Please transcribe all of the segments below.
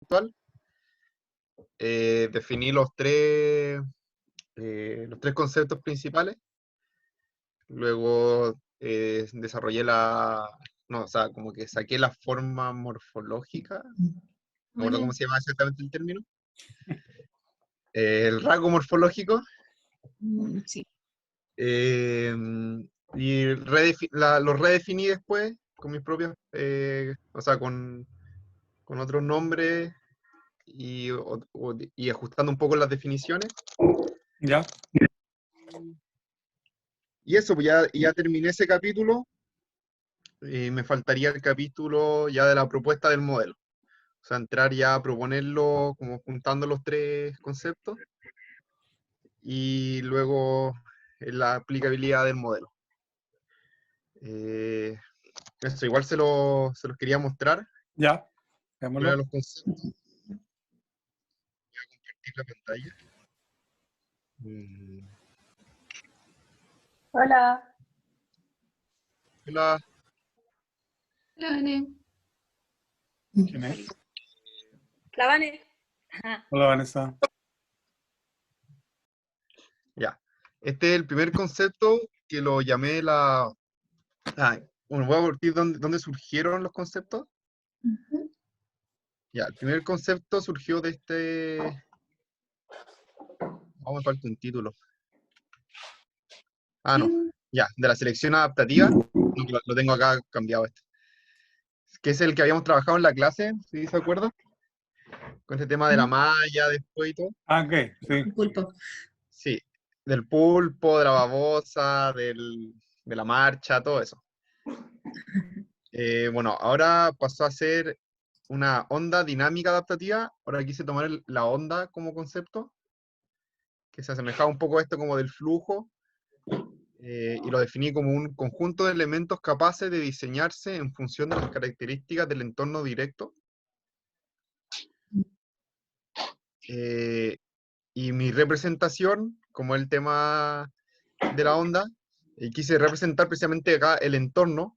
conceptual. Definí los tres conceptos principales. Luego desarrollé no, o sea, como que saqué la forma morfológica. No me acuerdo cómo se llama exactamente el término. El rasgo morfológico. Sí. Y los redefiní después con mis propios, o sea, con otros nombres y ajustando un poco las definiciones. ¿Ya? Y eso, pues ya terminé ese capítulo. Y me faltaría el capítulo ya de la propuesta del modelo. O sea, entrar ya a proponerlo como juntando los tres conceptos y luego la aplicabilidad del modelo. Eso, igual se los quería mostrar. Ya, Voy veámoslo. a los conceptos. Voy a compartir la pantalla. Hola. Hola. Hola, Vane. ¿Quién es? La Vane. Hola, Vanessa. Ya. Este es el primer concepto que lo llamé la... bueno, voy a partir de dónde surgieron los conceptos. Ya, el primer concepto surgió de este... me falta un título. No. Ya, de la selección adaptativa. Lo tengo acá cambiado este. Que es el que habíamos trabajado en la clase, ¿sí se acuerda? Con este tema de la malla después y todo. Ok, sí. El pulpo. Sí, del pulpo, de la babosa, de la marcha, todo eso. Bueno, ahora pasó a ser una onda dinámica adaptativa. Ahora quise tomar la onda como concepto, que se asemejaba un poco a esto como del flujo, y lo definí como un conjunto de elementos capaces de diseñarse en función de las características del entorno directo. Y mi representación, como el tema de la onda, quise representar precisamente acá el entorno,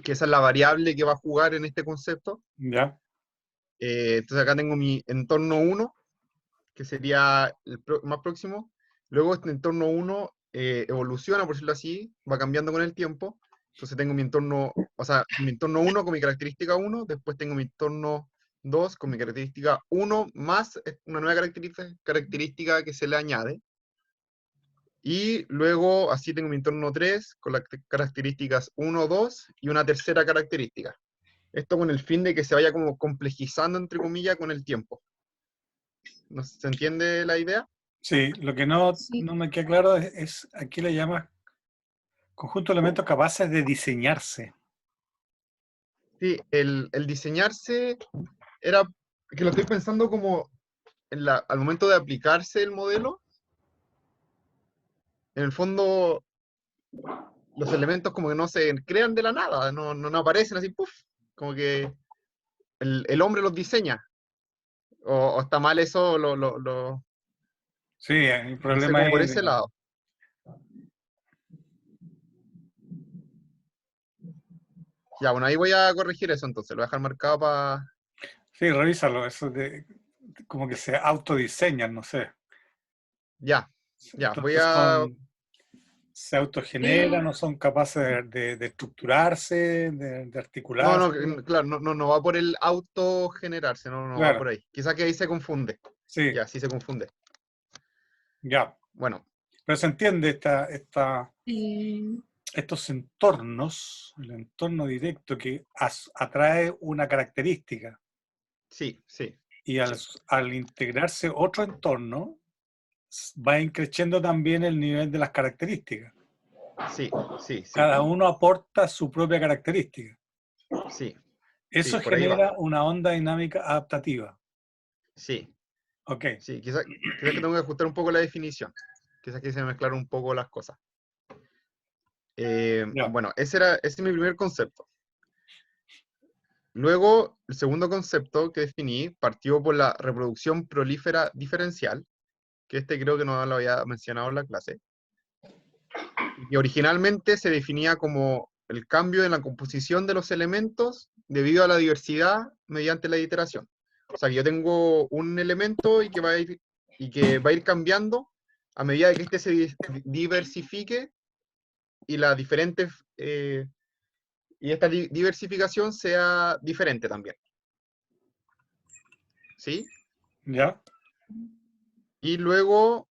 que esa es la variable que va a jugar en este concepto. Ya. Entonces acá tengo mi entorno 1, que sería el más próximo. Luego este entorno 1 evoluciona, por decirlo así, va cambiando con el tiempo. Entonces tengo mi entorno, o sea, mi entorno 1 con mi característica 1, después tengo mi entorno 2 con mi característica 1 más una nueva característica que se le añade. Y luego así tengo mi entorno 3 con las características 1, 2 y una tercera característica. Esto con el fin de que se vaya como complejizando, entre comillas, con el tiempo. ¿No se entiende la idea? Sí, lo que no Sí. me queda claro es aquí le llamas conjunto de elementos capaces de diseñarse. Sí, el diseñarse era, que lo estoy pensando como al momento de aplicarse el modelo, en el fondo los elementos como que no se crean de la nada, no aparecen así, puff, como que el hombre los diseña. O está mal eso, Sí, el no sé, problema como por es... ese lado. Ya, bueno, ahí voy a corregir eso entonces, lo voy a dejar marcado para... Sí, revísalo, eso de como que se autodiseñan, no sé. Ya, voy Entonces a... se autogeneran, no son capaces de estructurarse, de articularse. Claro, no va por el autogenerarse, no va Claro, por ahí. Quizá que ahí se confunde. sí, Ya, sí se confunde. ya. Bueno, Pero se entiende Eh, estos entornos, el entorno directo que atrae una característica sí. y al integrarse otro entorno va increciendo también el nivel de las características. Sí. Cada uno aporta su propia característica. Sí, Eso por ahí va. genera una onda dinámica adaptativa. Sí, Ok, sí. Quizás que tengo que ajustar un poco la definición. Quizás que se mezclaron un poco las cosas. ya. Bueno, ese es mi primer concepto. Luego, el segundo concepto que definí partió por la reproducción prolífera diferencial, que este creo que no lo había mencionado en la clase, y originalmente se definía como el cambio en la composición de los elementos debido a la diversidad mediante la iteración. O sea, que yo tengo un elemento y que va a ir cambiando a medida que este se diversifique y las diferentes y esta diversificación sea diferente también. ¿Sí? ¿Ya? Y luego,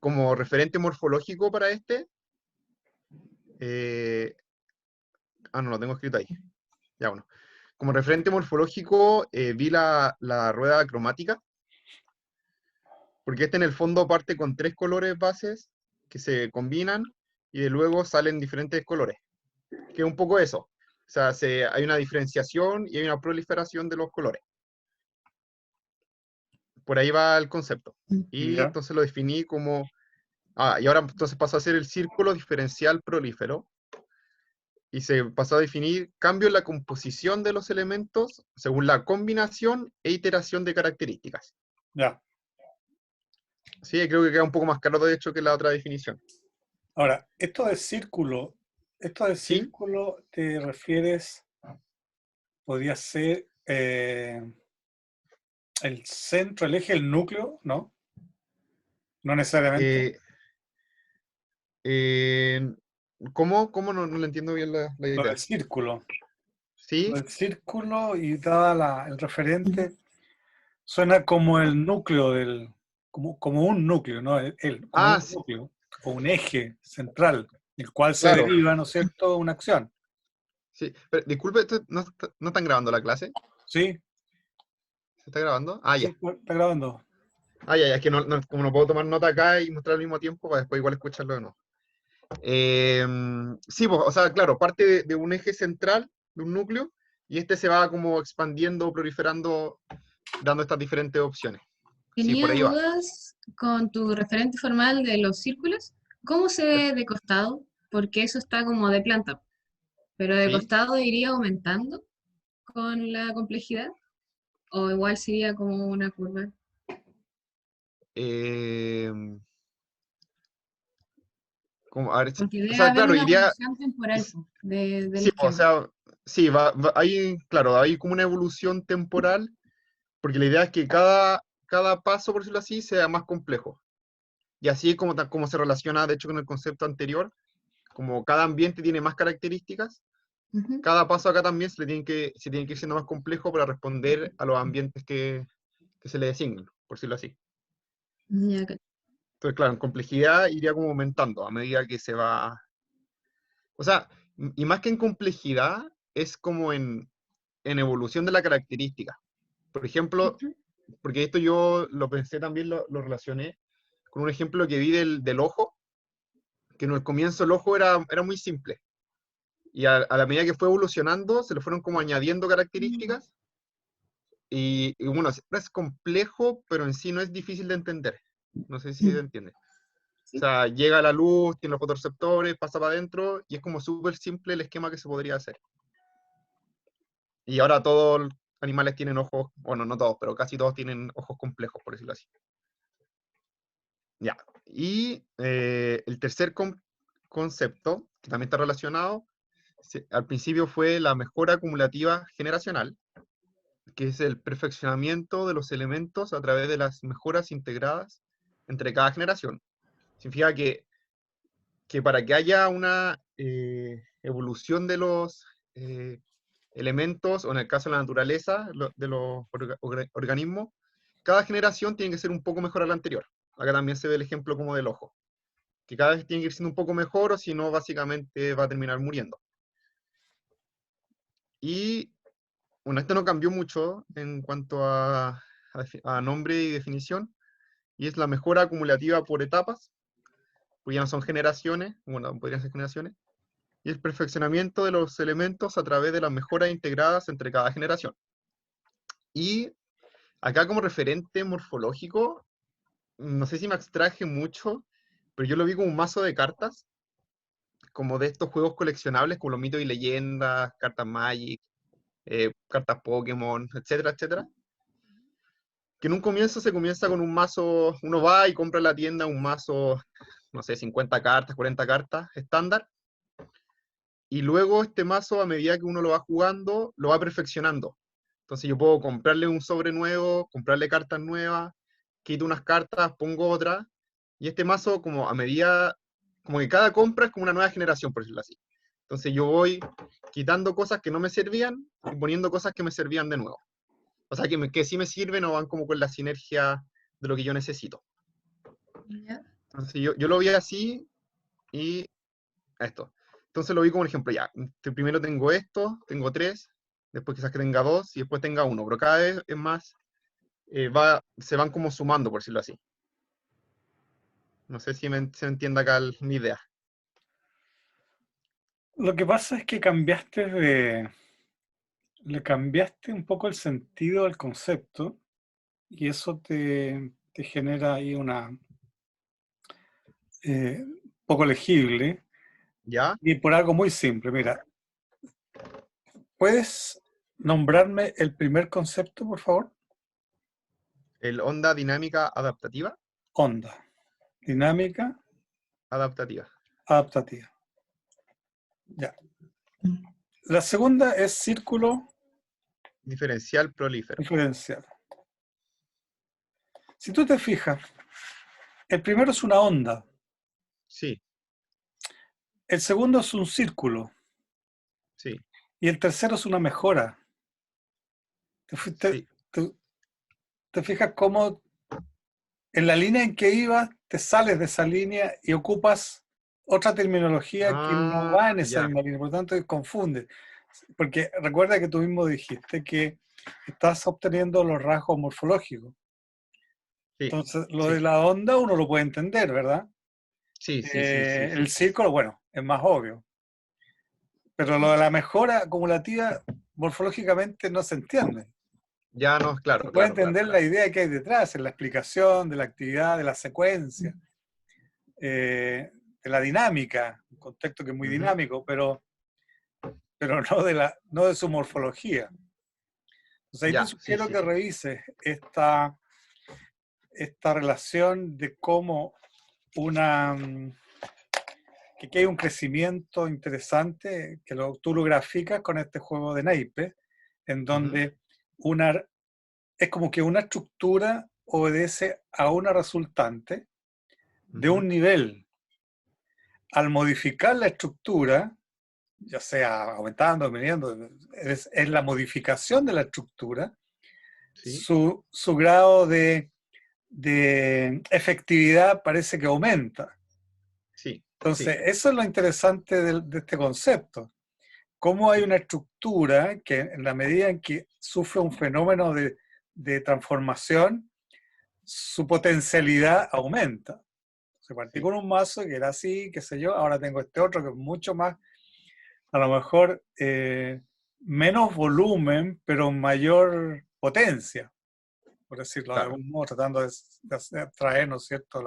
como referente morfológico para este, no lo tengo escrito ahí. Ya, bueno. Como referente morfológico, vi la rueda cromática, porque este en el fondo parte con 3 colores bases que se combinan y de luego salen diferentes colores. Que es un poco eso. O sea, hay una diferenciación y hay una proliferación de los colores. Por ahí va el concepto. Y Ya. entonces lo definí como... y ahora entonces pasó a ser el círculo diferencial prolífero. Y se pasó a definir cambio en la composición de los elementos según la combinación e iteración de características. Ya. Sí, creo que queda un poco más claro de hecho que la otra definición. Ahora, esto de círculo ¿Sí? te refieres, podría ser el centro, el eje, el núcleo, ¿no? No necesariamente. Eh, ¿Cómo no le entiendo bien la Lo idea? del círculo. ¿Sí? Lo del círculo y dada el referente, suena como el núcleo como un núcleo, ¿no? Como un Sí, núcleo o un eje central, del cual se claro. deriva, ¿no es cierto?, una acción. Sí. Pero, disculpe, ¿no están grabando la clase? ¿Sí? ¿Se está grabando? Sí, Ya. está grabando. Ya, es que como no puedo tomar nota acá y mostrar al mismo tiempo, para después igual escucharlo de nuevo. Sí, pues, o sea, claro, parte de un eje central, de un núcleo, y este se va como expandiendo, proliferando, dando estas diferentes opciones. Sí, por Tenía ahí va. dudas con tu referente formal de los círculos. ¿Cómo se ve de costado? Porque eso está como de planta, pero de ¿Sí? costado iría aumentando con la complejidad, o igual sería como una curva. A ver, Porque o debe sea, haber claro, una iría, evolución temporal po, del sí, o esquema. sea, sí, hay, claro, hay como una evolución temporal, porque la idea es que cada paso, por decirlo así, sea más complejo. Y así es como se relaciona, de hecho, con el concepto anterior, como cada ambiente tiene más características, Ujú. cada paso acá también se tiene que ir siendo más complejo para responder a los ambientes que se le designan, por decirlo así. Ya, Entonces, claro, en complejidad iría como aumentando a medida que se va... O sea, y más que en complejidad, es como en evolución de la característica. Por ejemplo, ujú. porque esto yo lo pensé también, lo relacioné con un ejemplo que vi del ojo, que en el comienzo el ojo era muy simple. Y a la medida que fue evolucionando, se le fueron como añadiendo características. Y bueno, es complejo, pero en sí no es difícil de entender. No sé si se entiende. O Sí. sea, llega la luz, tiene los fotorreceptores, pasa para adentro, y es como súper simple el esquema que se podría hacer. Y ahora todos los animales tienen ojos, bueno, no todos, pero casi todos tienen ojos complejos, por decirlo así. Ya. Y el tercer concepto, que también está relacionado, al principio fue la mejora acumulativa generacional, que es el perfeccionamiento de los elementos a través de las mejoras integradas entre cada generación. Significa que para que haya una evolución de los elementos, o en el caso de la naturaleza, de los organismos, cada generación tiene que ser un poco mejor a la anterior. Acá también se ve el ejemplo como del ojo, que cada vez tiene que ir siendo un poco mejor, o si no, básicamente va a terminar muriendo. Y bueno, esto no cambió mucho en cuanto a nombre y definición, y es la mejora acumulativa por etapas, pues ya no son generaciones, bueno, podrían ser generaciones, y el perfeccionamiento de los elementos a través de las mejoras integradas entre cada generación. Y acá como referente morfológico, no sé si me abstraje mucho, pero yo lo vi como un mazo de cartas, como de estos juegos coleccionables, como los mitos y leyendas, cartas Magic, cartas Pokémon, etcétera, etcétera. Que en un comienzo se comienza con un mazo, uno va y compra en la tienda un mazo, no sé, 50 cartas, 40 cartas, estándar, y luego este mazo, a medida que uno lo va jugando, lo va perfeccionando. Entonces yo puedo comprarle un sobre nuevo, comprarle cartas nuevas, quito unas cartas, pongo otras, y este mazo como a medida, como que cada compra es como una nueva generación, por decirlo así. Entonces yo voy quitando cosas que no me servían y poniendo cosas que me servían de nuevo. O sea, que sí me sirven o van como con la sinergia de lo que yo necesito. ¿Ya? Entonces yo lo vi así y esto. Entonces lo vi como un ejemplo, ya. Primero tengo esto, tengo 3, después quizás que tenga 2 y después tenga 1, pero cada vez es más, se van como sumando, por decirlo así. No sé si se entiende acá mi idea. Lo que pasa es que le cambiaste un poco el sentido al concepto y eso te genera ahí una poco legible ¿Ya? y por algo muy simple. Mira, ¿puedes nombrarme el primer concepto, por favor? El onda dinámica adaptativa. Onda, dinámica, Adaptativa. adaptativa. Ya. La segunda es círculo Diferencial prolífero. diferencial. Si tú te fijas, el primero es una onda, Sí, el segundo es un círculo sí, y el tercero es una mejora. sí. Te- te fijas cómo en la línea en que ibas te sales de esa línea y ocupas otra terminología que no Ah, va en esa ya. misma línea, por lo tanto confunde. Porque recuerda que tú mismo dijiste que estás obteniendo los rasgos morfológicos. Sí, Entonces, lo de sí, la onda uno lo puede entender, ¿verdad? sí, sí, sí, sí, El sí. círculo, bueno, es más obvio. Pero lo de la mejora acumulativa morfológicamente no se entiende. Ya no, Se claro, puede claro, claro, entender la claro. idea que hay detrás, en la explicación de la actividad, de la secuencia, de la dinámica, un contexto que es muy Ujú. dinámico, pero no de su morfología. Entonces ahí te Ya, sí, sugiero sí, que sí. revises esta relación de cómo una, que aquí hay un crecimiento interesante, que tú lo graficas con este juego de naipes, en Ujú, donde es como que una estructura obedece a una resultante de ujú. un nivel. Al modificar la estructura, ya sea aumentando, disminuyendo, es la modificación de la estructura, Sí, su grado de efectividad parece que aumenta. sí, sí, Entonces, eso es lo interesante de este concepto. Cómo hay una estructura que en la medida en que sufre un fenómeno de transformación, su potencialidad aumenta. Se partí sí. con un mazo que era así, qué sé yo, ahora tengo este otro que es mucho más, a lo mejor menos volumen, pero mayor potencia, por decirlo de Claro. algún modo, tratando de traer, ¿no es cierto?,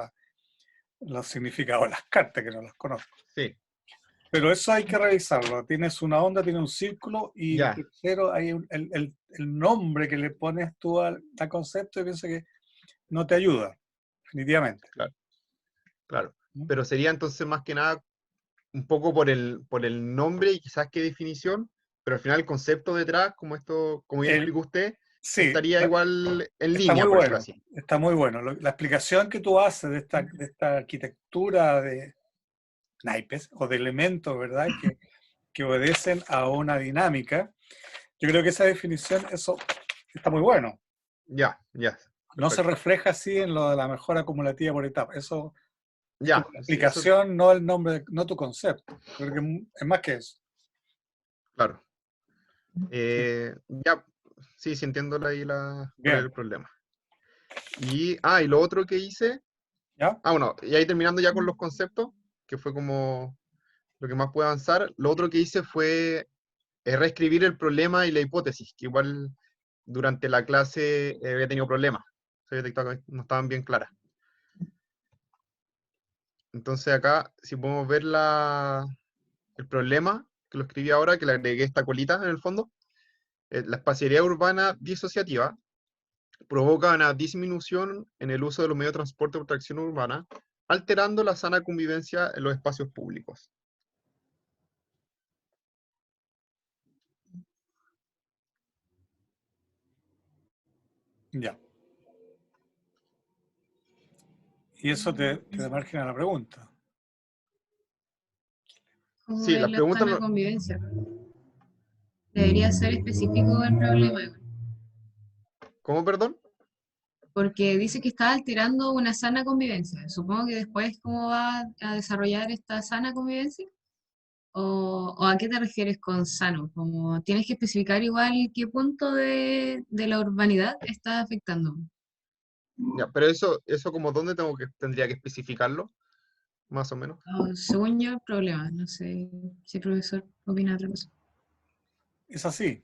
los significados de las cartas, que no las conozco. Sí, Pero eso hay que revisarlo. Tienes una onda, tiene un círculo, y el ya, tercero, hay el nombre que le pones tú al concepto, y pienso que no te ayuda, definitivamente. claro, claro. ¿No? Pero sería entonces más que nada un poco por el nombre y quizás qué definición, pero al final el concepto detrás, como esto, como bien El, explicó usted, sí, estaría igual en está línea, muy por decirlo bueno, así. está muy bueno. La explicación que tú haces de esta arquitectura de naipes o de elementos, ¿verdad? Que obedecen a una dinámica, yo creo que esa definición, eso está muy bueno. Ya, ya, No se perfecto. refleja así en lo de la mejora acumulativa por etapa. Eso es tu Ya, sí, eso, aplicación, no el nombre, no tu concepto. Creo que es más que eso. claro. Sí. Ya, sí, sí entiendo ahí cuál es Bien, el problema. Y lo otro que hice, ¿ya? bueno, y ahí terminando ya con los conceptos, que fue como lo que más pude avanzar, lo otro que hice fue reescribir el problema y la hipótesis, que igual durante la clase había tenido problemas, se había detectado que no estaban bien claras. Entonces acá, si podemos ver el problema, que lo escribí ahora, que le agregué esta colita en el fondo, la espacialidad urbana disociativa provoca una disminución en el uso de los medios de transporte por tracción urbana, alterando la sana convivencia en los espacios públicos. Ya. Y eso te da margen a la pregunta. ¿Cómo Sí, es las la preguntas sana convivencia? Debería ser específico el problema, igual, ¿Cómo, perdón? porque dice que está alterando una sana convivencia. Supongo que después, ¿cómo va a desarrollar esta sana convivencia? ¿O a qué te refieres con sano? Como tienes que especificar igual qué punto de la urbanidad está afectando. Ya, pero eso como dónde tendría que especificarlo, más o menos. O, según yo, el problema. No sé si el profesor opina otra cosa. Es así.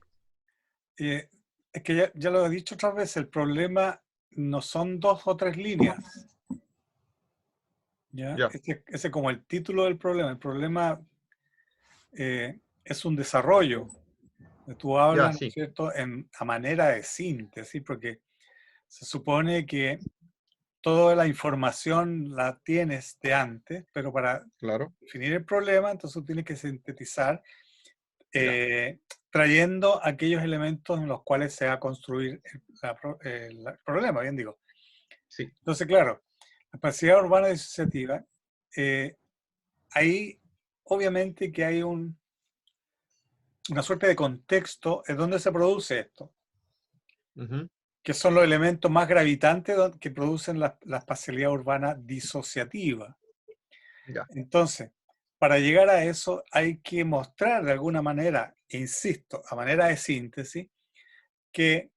Es que ya lo he dicho otras veces, el problema no son 2 o 3 líneas. ¿Ya? Ya, Ese es como el título del problema. El problema es un desarrollo. Tú ya, hablas, ¿no es sí, cierto?, a manera de síntesis, porque se supone que toda la información la tienes de antes, pero para claro. definir el problema, entonces tú tienes que sintetizar Ya, trayendo aquellos elementos en los cuales se va a construir el problema, bien digo. sí, Entonces, claro, la espacialidad urbana disociativa, ahí obviamente que hay una suerte de contexto en donde se produce esto, ujú, que son los elementos más gravitantes que producen la espacialidad urbana disociativa. ya, Entonces, para llegar a eso hay que mostrar de alguna manera, insisto, a manera de síntesis, que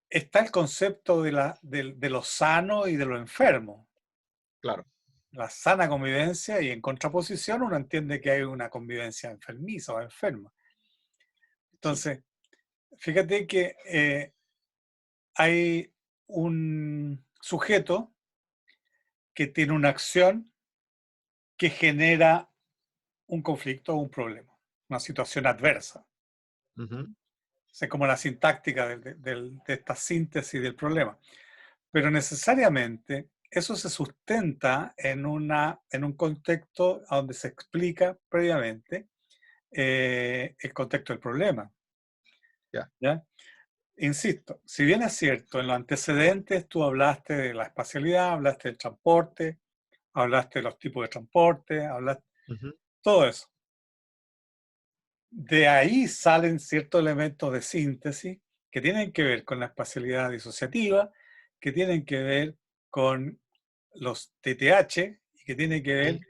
está el concepto de lo sano y de lo enfermo. claro. La sana convivencia, y en contraposición uno entiende que hay una convivencia enfermiza o enferma. Sí, Entonces, fíjate que hay un sujeto que tiene una acción que genera un conflicto o un problema, una situación adversa. ujú, Es como la sintáctica de esta síntesis del problema. Pero necesariamente eso se sustenta en un contexto donde se explica previamente el contexto del problema. ya, ¿Ya? Insisto, si bien es cierto, en los antecedentes tú hablaste de la espacialidad, hablaste del transporte, hablaste de los tipos de transporte, hablaste ujú, todo eso. De ahí salen ciertos elementos de síntesis que tienen que ver con la espacialidad disociativa, que tienen que ver con los TTH y que tienen que ver sí,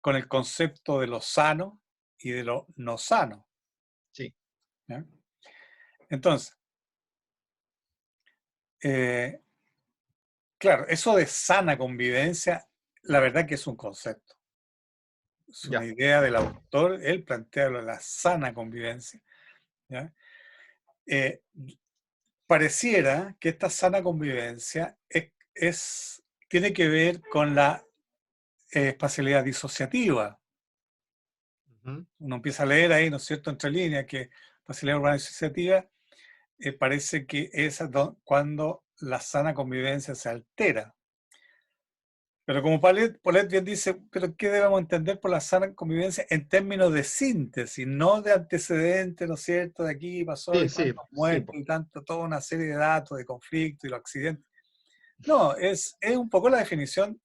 con el concepto de lo sano y de lo no sano. sí, ¿Ya? Entonces, eh, claro, eso de sana convivencia, la verdad que es un concepto. Es una ya, idea del autor, él plantea la sana convivencia. ¿Ya? Eh, Pareciera que esta sana convivencia tiene que ver con la espacialidad disociativa. ujú, Uno empieza a leer ahí, ¿no es cierto?, entre líneas, que espacialidad urbana disociativa parece que es cuando la sana convivencia se altera. Pero como Paulet bien dice, ¿pero qué debemos entender por la sana convivencia en términos de síntesis, no de antecedentes, ¿no es cierto? De aquí pasó sí, y sí, cuántos sí, muertos y tanto, toda una serie de datos de conflictos y los accidentes. No, es un poco la definición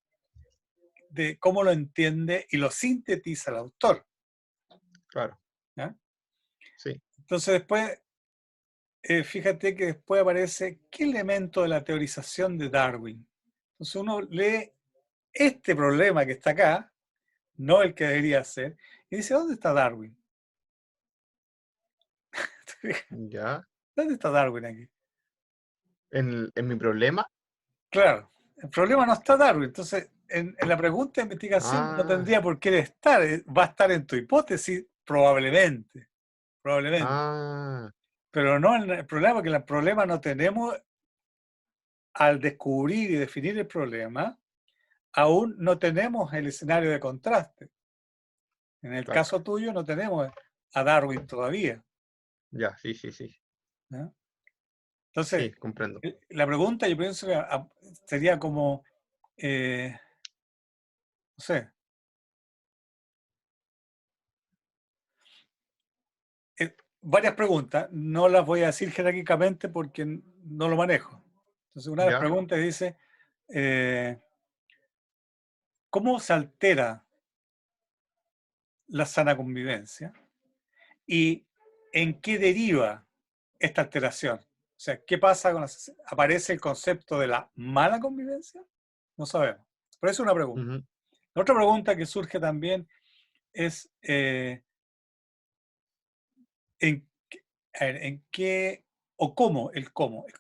de cómo lo entiende y lo sintetiza el autor. claro, ¿Ya? sí, Entonces después, fíjate que después aparece qué elemento de la teorización de Darwin. Entonces uno lee este problema que está acá, no el que debería ser, y dice, ¿dónde está Darwin? ya. ¿Dónde está Darwin aquí? En mi problema, Claro, el problema no está Darwin. Entonces, en la pregunta de investigación no ah, tendría por qué estar. Va a estar en tu hipótesis, probablemente. Probablemente. ah, Pero no en el problema, porque el problema no tenemos, al descubrir y definir el problema, aún no tenemos el escenario de contraste. En el claro, caso tuyo no tenemos a Darwin todavía. ya, sí, sí, sí, ¿Ya? sí, Entonces, comprendo. la pregunta yo pienso que sería como, no sé, varias preguntas. No las voy a decir jerárquicamente porque no lo manejo. Entonces, una de las ¿Ya? preguntas dice, ¿cómo se altera la sana convivencia? ¿Y en qué deriva esta alteración? O sea, ¿qué pasa con aparece el concepto de la mala convivencia? No sabemos. Pero es una pregunta. Ujú. La otra pregunta que surge también es en qué o cómo,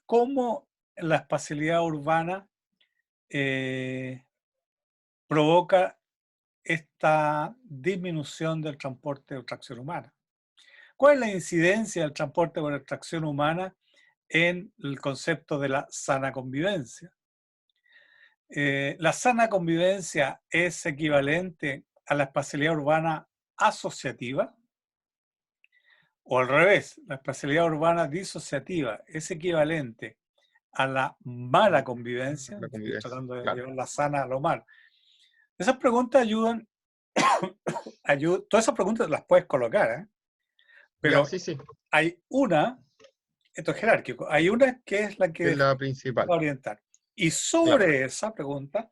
cómo la espacialidad urbana provoca esta disminución del transporte o tracción humana. ¿Cuál es la incidencia del transporte por tracción humana en el concepto de la sana convivencia? La sana convivencia es equivalente a la espacialidad urbana asociativa, o al revés, la espacialidad urbana disociativa es equivalente a la mala convivencia. La Estoy convivencia, tratando de claro. llevar la sana a lo malo. Esas preguntas ayudan, todas esas preguntas las puedes colocar, Ya, pero sí, sí, hay una, esto es jerárquico, hay una que es la que es que la va a principal, orientar. Y claro, sobre esa pregunta,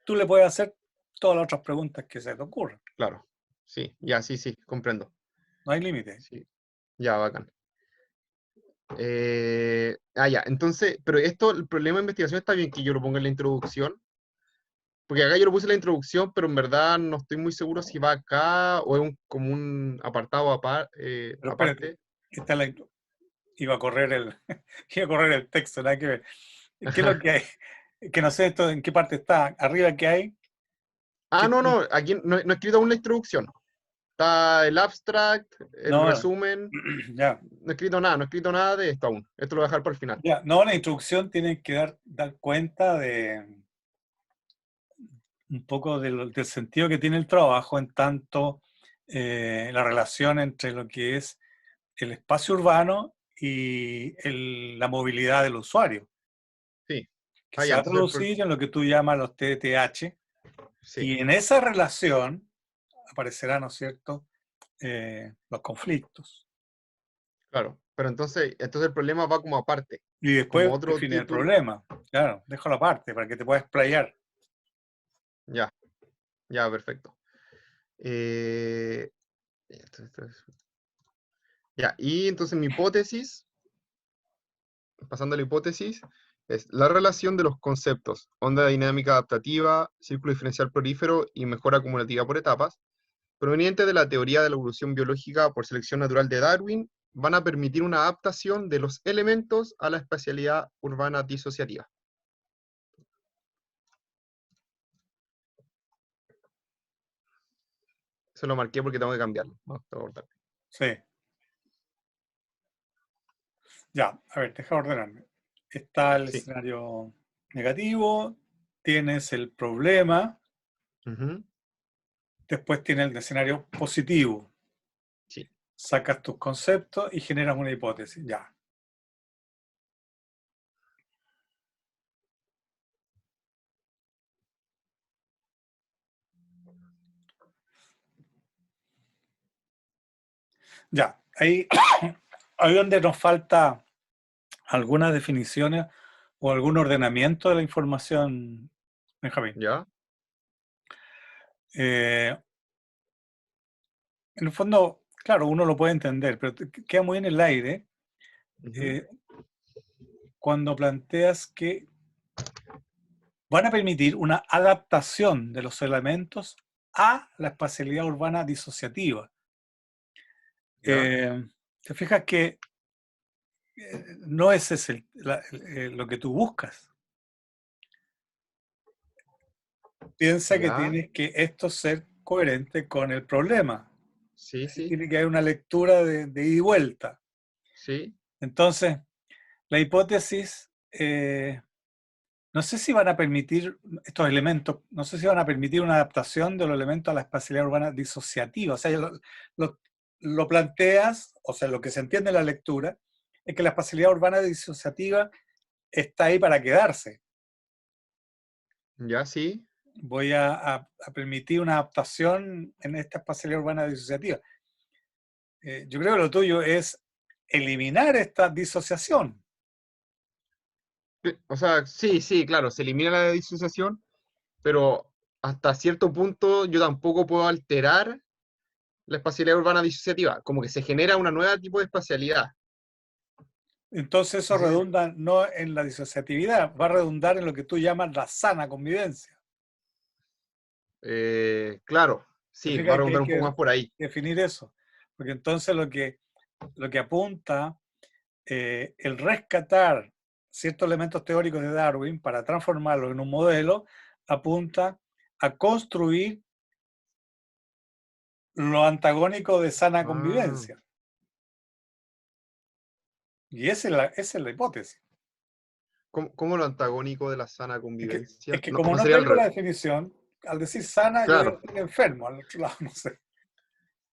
tú le puedes hacer todas las otras preguntas que se te ocurran. claro. Sí, ya, sí, sí, comprendo. No hay límite. Sí, ya, bacán. Ya, entonces, pero esto, el problema de investigación está bien que yo lo ponga en la introducción, porque acá yo lo puse en la introducción, pero en verdad no estoy muy seguro si va acá o es como un apartado Pero espérate, aparte. esta es iba a correr iba a correr el texto, nada que ver. ¿Qué es lo que hay? Que no sé esto en qué parte está. Arriba que hay. Ah, ¿Qué no, no, aquí no he escrito aún la introducción. Está el abstract, el no, resumen, ya. no he escrito nada de esto aún. Esto lo voy a dejar para el final. Ya, no, la introducción tiene que dar cuenta de un poco del sentido que tiene el trabajo en tanto la relación entre lo que es el espacio urbano y la movilidad del usuario, Sí. que Ah, se ya, va a entonces, traducir en lo que tú llamas los TTH, sí, y en esa relación aparecerán, ¿no es cierto?, los conflictos. claro. Pero entonces el problema va como aparte, Y como después otro define el título. problema. Claro, déjalo aparte para que te puedas explayar. Ya, ya, perfecto. Eh, ya, y entonces mi hipótesis, pasando a la hipótesis, es la relación de los conceptos onda dinámica adaptativa, círculo diferencial prolífero y mejora acumulativa por etapas, provenientes de la teoría de la evolución biológica por selección natural de Darwin, van a permitir una adaptación de los elementos a la espacialidad urbana disociativa. Eso lo marqué porque tengo que cambiarlo. No, tengo que cortar. Sí. Ya, a ver, deja ordenarme. Está el Sí. escenario negativo, tienes el problema, Ujú. después tienes el escenario positivo. Sí. Sacas tus conceptos y generas una hipótesis. Ya. Ya. Ahí donde nos falta algunas definiciones o algún ordenamiento de la información, Benjamín. ¿Ya? En el fondo, claro, uno lo puede entender, pero queda muy en el aire Ujú. cuando planteas que van a permitir una adaptación de los elementos a la espacialidad urbana disociativa. ¿Ya? Te fijas que no ese es lo que tú buscas. Piensa que ¿Ya? tienes que esto ser coherente con el problema. Sí, Ahí sí, tiene que haber una lectura de ida y vuelta. sí. Entonces, la hipótesis, no sé si van a permitir estos elementos, no sé si van a permitir una adaptación de los elementos a la espacialidad urbana disociativa. O sea, lo planteas, o sea, lo que se entiende en la lectura, es que la espacialidad urbana disociativa está ahí para quedarse. ¿Ya? Sí. Voy a permitir una adaptación en esta espacialidad urbana disociativa. Yo creo que lo tuyo es eliminar esta disociación. O sea, sí, sí, claro, se elimina la disociación, pero hasta cierto punto yo tampoco puedo alterar la espacialidad urbana disociativa, como que se genera una nueva tipo de espacialidad. Entonces eso No sé si- redunda no en la disociatividad, va a redundar en lo que tú llamas la sana convivencia. claro, sí, va a Significa que hay redundar un poco que más por ahí. definir eso, porque entonces lo que apunta el rescatar ciertos elementos teóricos de Darwin para transformarlos en un modelo, apunta a construir lo antagónico de sana Ah, convivencia. Y esa es la hipótesis. ¿cómo lo antagónico de la sana Es convivencia? que No, como no no sería al tengo la revés. definición, al decir sana yo voy a Claro, estar enfermo, al otro lado no sé.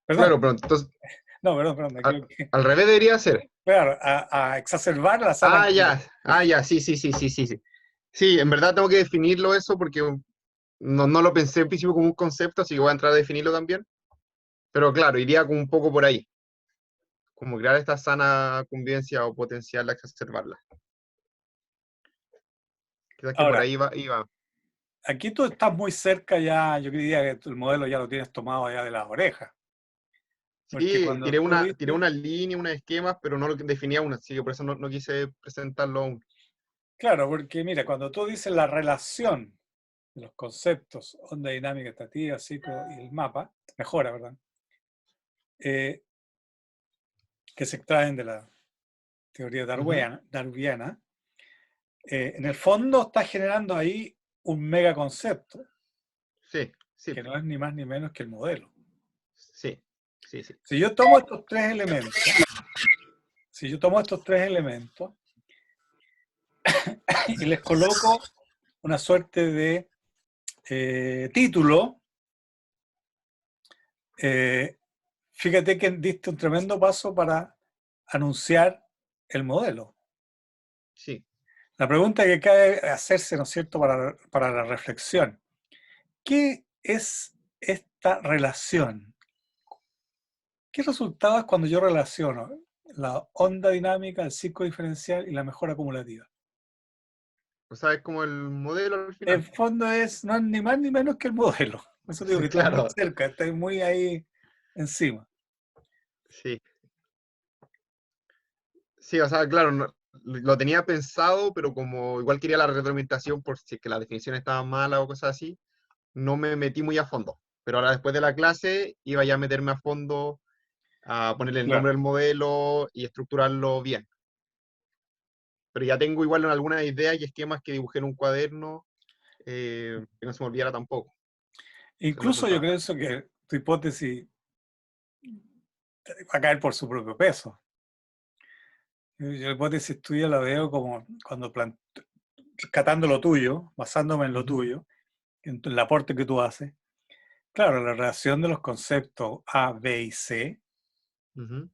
Perdón, claro, pero entonces, no, perdón, me al, equivoqué. al revés debería ser. Claro, a exacerbar la sana convivencia. Ya, sí, sí, sí, sí, sí, sí. Sí, en verdad tengo que definirlo eso porque no lo pensé en principio como un concepto, así que voy a entrar a definirlo también. Pero claro, iría como un poco por ahí, como crear esta sana convivencia o potencial a exacerbarla. Quizás que por Ahora, ahí iba. aquí tú estás muy cerca ya, yo diría que el modelo ya lo tienes tomado ya de las orejas. Porque Sí, cuando tú tiré dices, una línea, unos esquemas, pero no lo definía aún, así que por eso no quise presentarlo aún. claro, porque mira, cuando tú dices la relación de los conceptos, onda dinámica, estativa, ciclo y el mapa, mejora, ¿verdad? Eh, que se extraen de la teoría Ujú. darwiniana, en el fondo está generando ahí un megaconcepto, Sí, sí, que no es ni más ni menos que el modelo. sí, sí, sí. Si yo tomo estos tres elementos, si yo tomo estos tres elementos y les coloco una suerte de título, eh, fíjate que diste un tremendo paso para anunciar el modelo. Sí. La pregunta que cabe hacerse, ¿no es cierto?, para la reflexión. ¿Qué es esta relación? ¿Qué resultado es cuando yo relaciono la onda dinámica, el ciclo diferencial y la mejora acumulativa? O sea, es como el modelo al En final. fondo no es ni más ni menos que el modelo. Por eso digo que estás muy Claro, cerca, estás muy ahí encima. sí. Sí, o sea, claro, lo tenía pensado, pero como igual quería la retroalimentación por si es que la definición estaba mala o cosas así, no me metí muy a fondo. Pero ahora después de la clase iba ya a meterme a fondo a ponerle el nombre Claro. del modelo y estructurarlo bien. Pero ya tengo igual algunas ideas y esquemas que dibujé en un cuaderno, que no se me olvidara tampoco. Se lo Incluso yo apuntaba. creo que tu hipótesis va a caer por su propio peso. Yo la hipótesis tuya la veo como cuando rescatando lo tuyo, basándome en lo Ujú, tuyo, en el aporte que tú haces. Claro, la relación de los conceptos A, B y C ujú.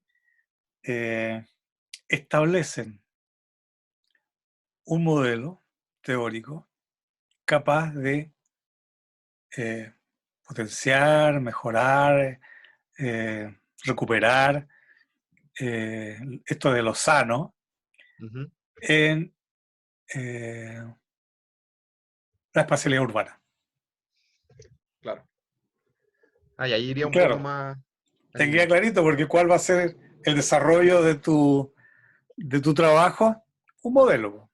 eh, establecen un modelo teórico capaz de eh, potenciar, mejorar, recuperar esto de lo sano Ujú, en eh, la espacialidad urbana. claro. Y ahí iría Y un poco claro, más te queda al clarito porque cuál va a ser el desarrollo de tu trabajo, un modelo.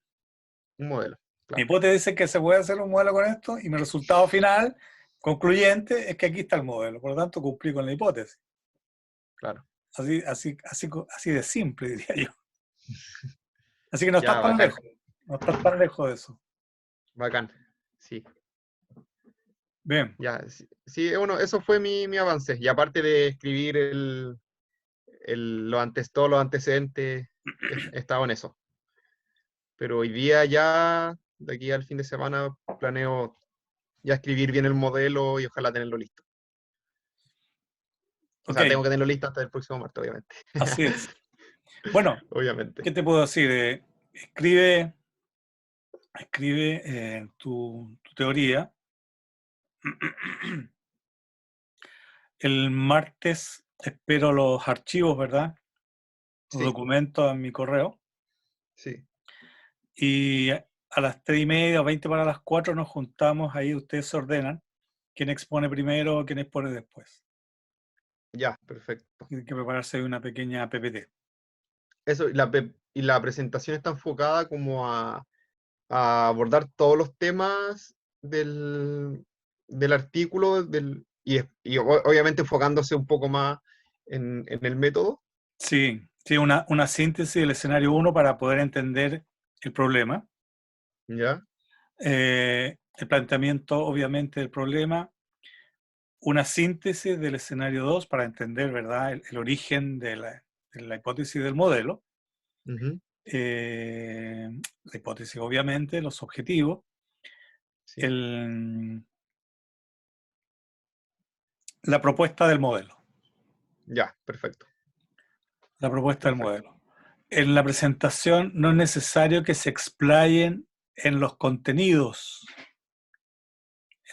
un modelo, Mi claro, hipótesis es que se puede hacer un modelo con esto y mi resultado final, concluyente, es que aquí está el modelo. Por lo tanto, cumplí con la hipótesis. claro. Así de simple, diría yo. Así que no estás Ya, tan bacán, lejos. No estás tan lejos de eso. bacán. Sí, Bien. ya. Sí, sí, bueno, eso fue mi avance. Y aparte de escribir todos los antecedentes, he estado en eso. Pero hoy día ya, de aquí al fin de semana, planeo ya escribir bien el modelo y ojalá tenerlo listo. O Ok, sea, tengo que tenerlo listo hasta el próximo martes, obviamente. así es. Bueno, Obviamente. ¿qué te puedo decir? Escribe, tu teoría. El martes espero los archivos, ¿verdad? Los Sí, documentos en mi correo. sí. Y a las 3:30 o 20 para las 4 nos juntamos, ahí ustedes se ordenan, quién expone primero, quién expone después. Ya, perfecto. Tienen que prepararse una pequeña PPT. Eso, y la presentación está enfocada como a abordar todos los temas del artículo obviamente enfocándose un poco más en el método. Sí, sí, una síntesis del escenario 1 para poder entender el problema. ¿Ya? El planteamiento, obviamente, del problema. Una síntesis del escenario 2 para entender, ¿verdad?, el origen de la hipótesis del modelo. Ujú, La hipótesis, obviamente, los objetivos. sí, La propuesta del modelo. ya, perfecto. La propuesta del Perfecto. modelo. En la presentación no es necesario que se explayen en los contenidos,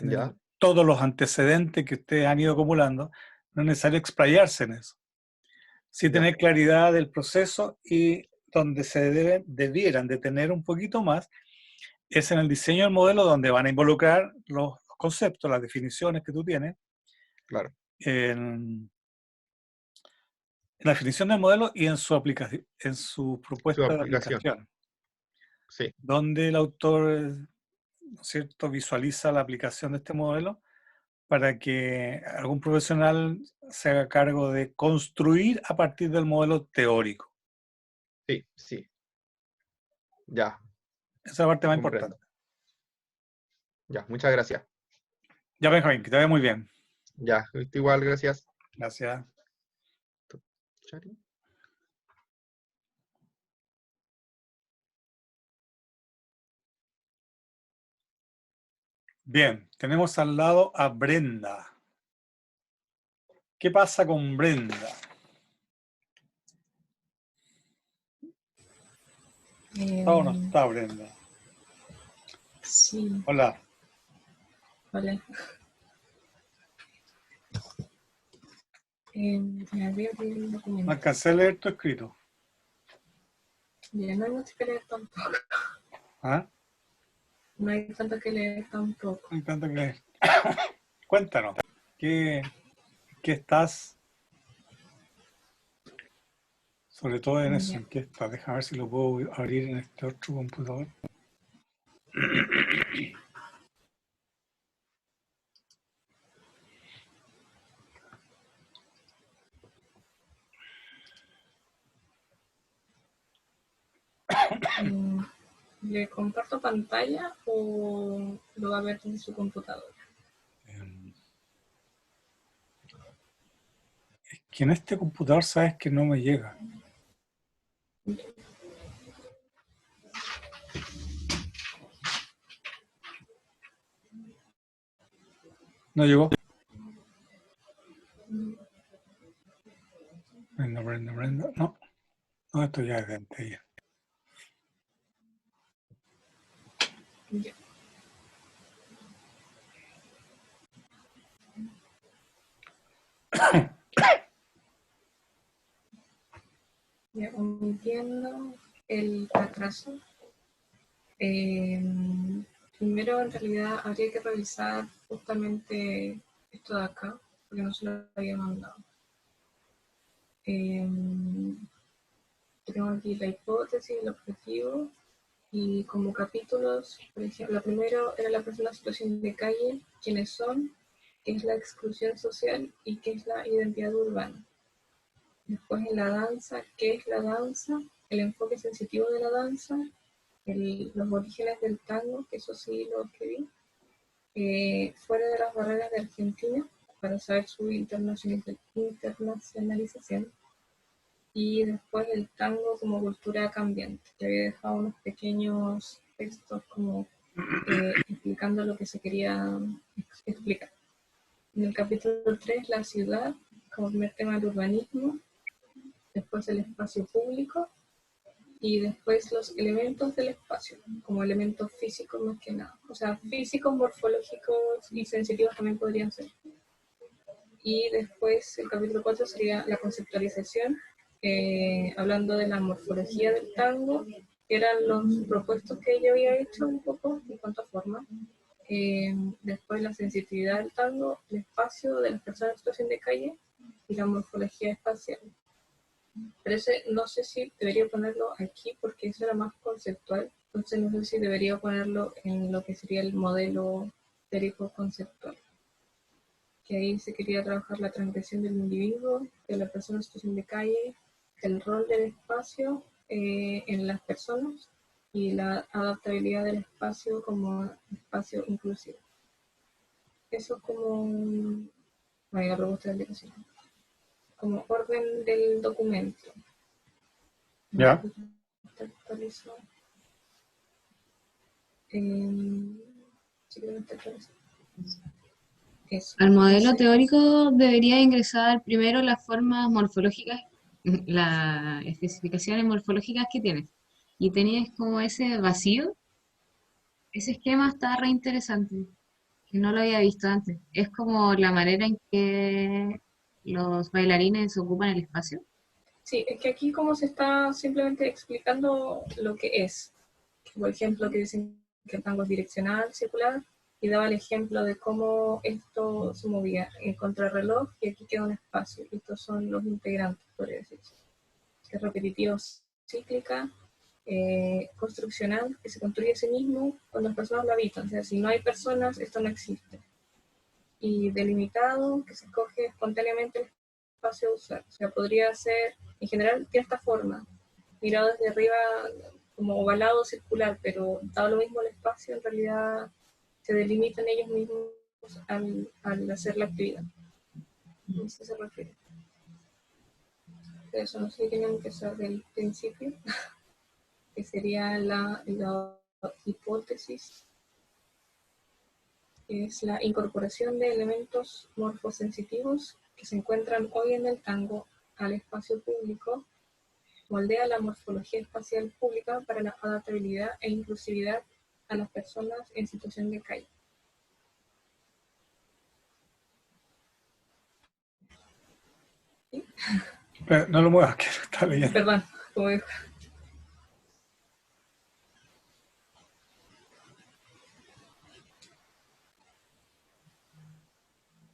Ya, todos los antecedentes que ustedes han ido acumulando, no es necesario explayarse en eso. Sí ya, tener claridad del proceso, y donde debieran de tener un poquito más es en el diseño del modelo, donde van a involucrar los conceptos, las definiciones que tú tienes, claro. en la definición del modelo y en su aplicación, en su Su propuesta de aplicación, aplicación, sí, donde el autor, ¿no es cierto?, visualiza la aplicación de este modelo para que algún profesional se haga cargo de construir a partir del modelo teórico. sí, sí, ya, Esa es la parte más comprendo. importante. Ya, muchas gracias. Ya, Benjamín, que te vaya muy bien. Ya, estoy igual, gracias. Gracias. Chari. Bien, tenemos al lado a Brenda. ¿Qué pasa con Brenda? ¿Está o no está Brenda? Sí, Hola. hola. Ya voy a abrir el No documento. alcancé a leer tu escrito. Ya no hay mucho que leer tampoco. ¿Ah? No hay tanto que leer tampoco. Me encanta que leer. Cuéntanos, ¿qué estás? Sobre todo en eso, Ya. ¿en qué estás? Déjame ver si lo puedo abrir en este otro computador. ¿Le comparto pantalla o lo va a ver desde su computadora? Es que en este computador sabes que no me llega. No llegó. Brenda. No, esto ya es de antes ya. Ya. Ya, omitiendo el atraso. Primero, en realidad, habría que revisar justamente esto de acá, porque no se lo había mandado. Tengo aquí la hipótesis, el objetivo, y como capítulos, por ejemplo, la primero era la persona en situación de calle, quiénes son, qué es la exclusión social y qué es la identidad urbana. Después en la danza, qué es la danza, el enfoque sensitivo de la danza, los orígenes del tango, que eso sí lo escribí, fuera de las barreras de Argentina, para saber su internacionalización, y después el tango como cultura cambiante, que había dejado unos pequeños textos como explicando lo que se quería explicar. En el capítulo 3, la ciudad, como primer tema el urbanismo, después el espacio público, y después los elementos del espacio, como elementos físicos más que nada. O sea, físicos, morfológicos y sensitivos también podrían ser. Y después el capítulo 4 sería la conceptualización, hablando de la morfología del tango, eran los propuestos que yo había hecho un poco en cuanto a forma. Después la sensitividad del tango, el espacio de las personas en situación de calle y la morfología espacial. Pero ese no sé si debería ponerlo aquí porque eso era más conceptual. Entonces no sé si debería ponerlo en lo que sería el modelo teórico conceptual. Que ahí se quería trabajar la transgresión del individuo, de la persona en situación de calle, el rol del espacio en las personas y la adaptabilidad del espacio como espacio inclusivo. Eso es como la propuesta de indicación. Como orden del documento. Ya. Actualizado. Sí, creo que está actualizado. Eso. Al modelo Entonces, teórico debería ingresar primero las formas morfológicas, las especificaciones morfológicas que tienes. Y tenías como ese vacío, ese esquema está re interesante, que no lo había visto antes. Es como la manera en que los bailarines ocupan el espacio. sí, es que aquí como se está simplemente explicando lo que es. Por ejemplo, que dicen que el tango es direccional, circular, y daba el ejemplo de cómo esto se movía en contrarreloj, y aquí queda un espacio. Y estos son los integrantes, podría decirse. Es repetitivo, cíclica, construccional, que se construye a sí mismo cuando las personas lo habitan. O sea, si no hay personas, esto no existe. Y delimitado, que se escoge espontáneamente el espacio a usar. O sea, podría ser, en general, tiene esta forma, mirado desde arriba como ovalado, circular, pero dado lo mismo el espacio, en realidad se delimitan ellos mismos al hacer la actividad. A eso se refiere. Eso no sé si tienen que empezar del principio, que sería la hipótesis, que es la incorporación de elementos morfosensitivos que se encuentran hoy en el tango al espacio público, moldea la morfología espacial pública para la adaptabilidad e inclusividad a las personas en situación de calle. ¿Sí? Pero no lo muevas, que lo está leyendo. Perdón, como dijo.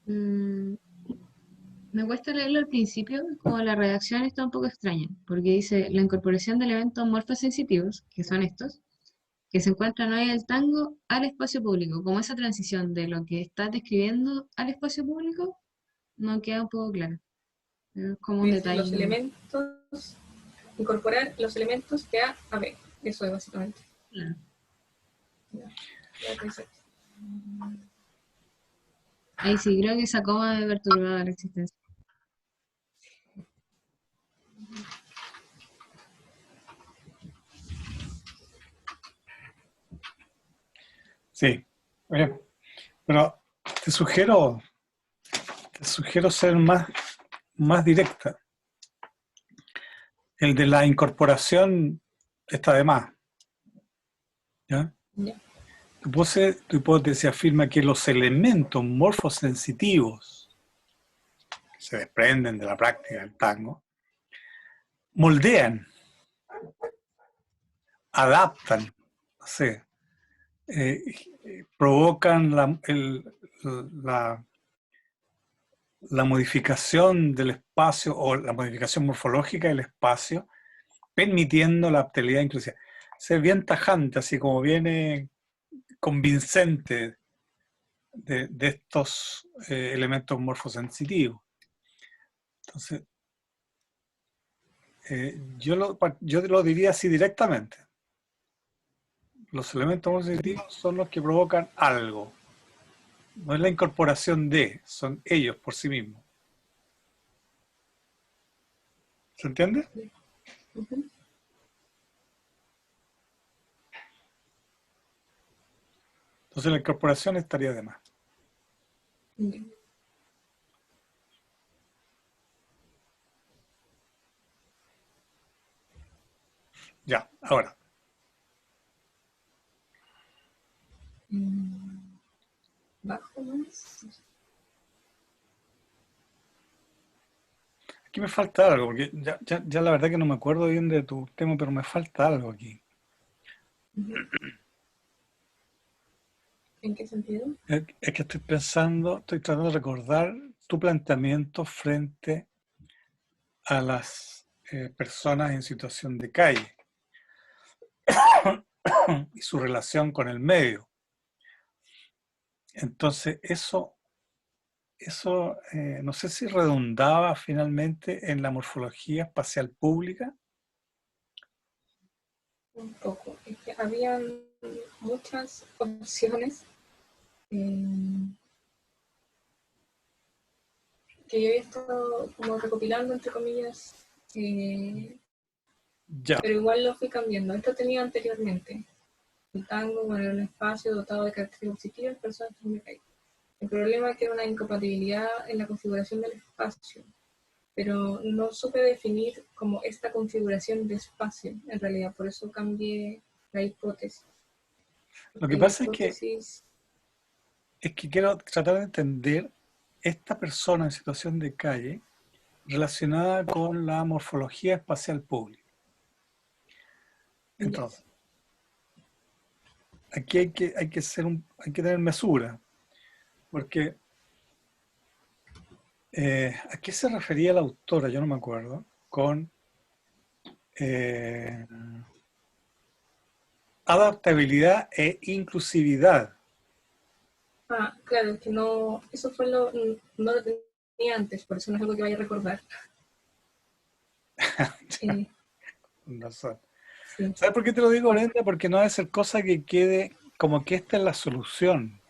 Mm, me cuesta leerlo al principio, como la redacción está un poco extraña, porque dice la incorporación de elementos morfosensitivos, que son estos, que se encuentran hoy en el tango al espacio público. Como esa transición de lo que estás describiendo al espacio público, no queda un poco clara. Es como un Dice los detalle. elementos, incorporar los elementos de A a B. Eso es básicamente. Claro. Ya te dice. Ahí sí, creo que esa coma me perturbaba la existencia. Sí. Oye, pero te sugiero ser más directa. El de la incorporación está de más. ¿Ya? Ya. Tu hipótesis afirma que los elementos morfosensitivos que se desprenden de la práctica del tango moldean, adaptan, no sé, provocan la modificación del espacio o la modificación morfológica del espacio, permitiendo la aptabilidad inclusiva. Ser bien tajante, así como viene convincente de estos elementos morfosensitivos. Entonces, yo lo diría así directamente. Los elementos morfosensitivos son los que provocan algo. No es la incorporación de, son ellos por sí mismos. ¿Se entiende? Uh-huh. Entonces la incorporación estaría de más. Ya. Ya, ahora. Bajo más. Aquí me falta algo, porque ya la verdad que no me acuerdo bien de tu tema, pero me falta algo aquí. Ujú. ¿En qué sentido? Es que estoy pensando, estoy tratando de recordar tu planteamiento frente a las personas en situación de calle y su relación con el medio. Entonces, eso no sé si redundaba finalmente en la morfología espacial pública. Un poco. Es que habían muchas opciones que yo había estado como recopilando, entre comillas, Ya, pero igual lo fui cambiando. Esto tenía anteriormente. El tango, bueno, era un espacio dotado de características positivas, personas que me caen. El problema es que era una incompatibilidad en la configuración del espacio, pero no supe definir como esta configuración de espacio, en realidad, por eso cambié la hipótesis. lo que La pasa hipótesis, es que quiero tratar de entender esta persona en situación de calle relacionada con la morfología espacial pública. ya, Entonces, aquí hay que hay que tener mesura, porque ¿a qué se refería la autora? Yo no me acuerdo, con eh, adaptabilidad e inclusividad. claro, es que no, eso fue no lo tenía antes, por eso no es algo que vaya a recordar. Eh, No sé. sí, ¿Sabes por qué te lo digo, Brenda? Porque no debe ser cosa que quede como que esta es la solución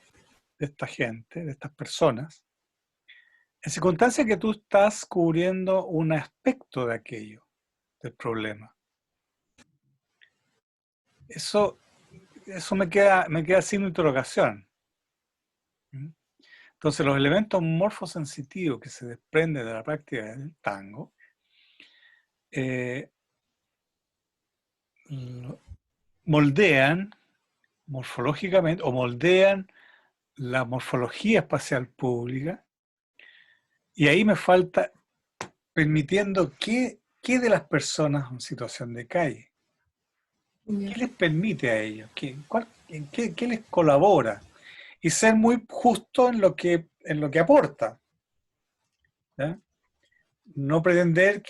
de esta gente, de estas personas, en circunstancia que tú estás cubriendo un aspecto de aquello, del problema. Eso me queda sin interrogación. Entonces, los elementos morfosensitivos que se desprenden de la práctica del tango moldean morfológicamente o moldean la morfología espacial pública, y ahí me falta permitiendo qué de las personas en situación de calle, ya. qué les permite a ellos, qué les colabora, y ser muy justo en lo que aporta, ¿ya? No pretender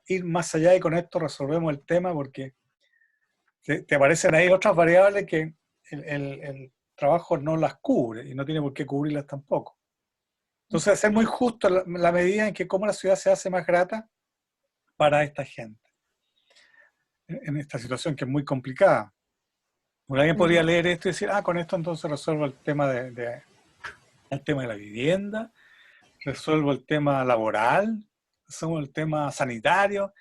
ir más allá y con esto resolvemos el tema, porque te aparecen ahí otras variables que el trabajo no las cubre y no tiene por qué cubrirlas tampoco. Entonces, hacer muy justo la medida en que cómo la ciudad se hace más grata para esta gente, en esta situación que es muy complicada. Porque alguien podría leer esto y decir, con esto entonces resuelvo el tema el tema de la vivienda, resuelvo el tema laboral, resuelvo el tema sanitario.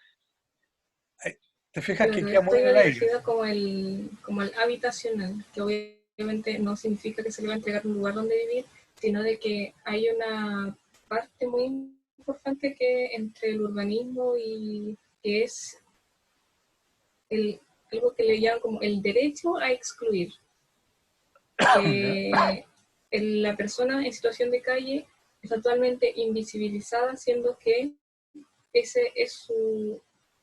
Te fijas que Claro, queda muy esto en iba el aire. dirigido como el habitacional, que obviamente no significa que se le va a entregar un lugar donde vivir, sino de que hay una parte muy importante que entre el urbanismo y que es algo que le llaman como el derecho a excluir, ¿Ya? que la persona en situación de calle es totalmente invisibilizada, siendo que ese es su...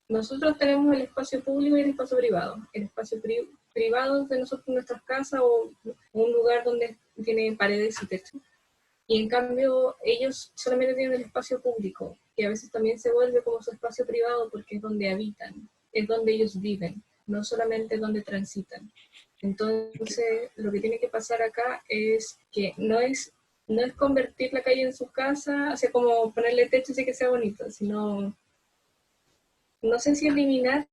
Nosotros tenemos el espacio público y el espacio privado. El espacio privado de nosotros, nuestras casas o un lugar donde tiene paredes y techo. Y en cambio, ellos solamente tienen el espacio público, que a veces también se vuelve como su espacio privado porque es donde habitan, es donde ellos viven, no solamente donde transitan. Entonces, lo que tiene que pasar acá es que no es convertir la calle en su casa, o sea, como ponerle techo y que sea bonito, sino, no sé si eliminar,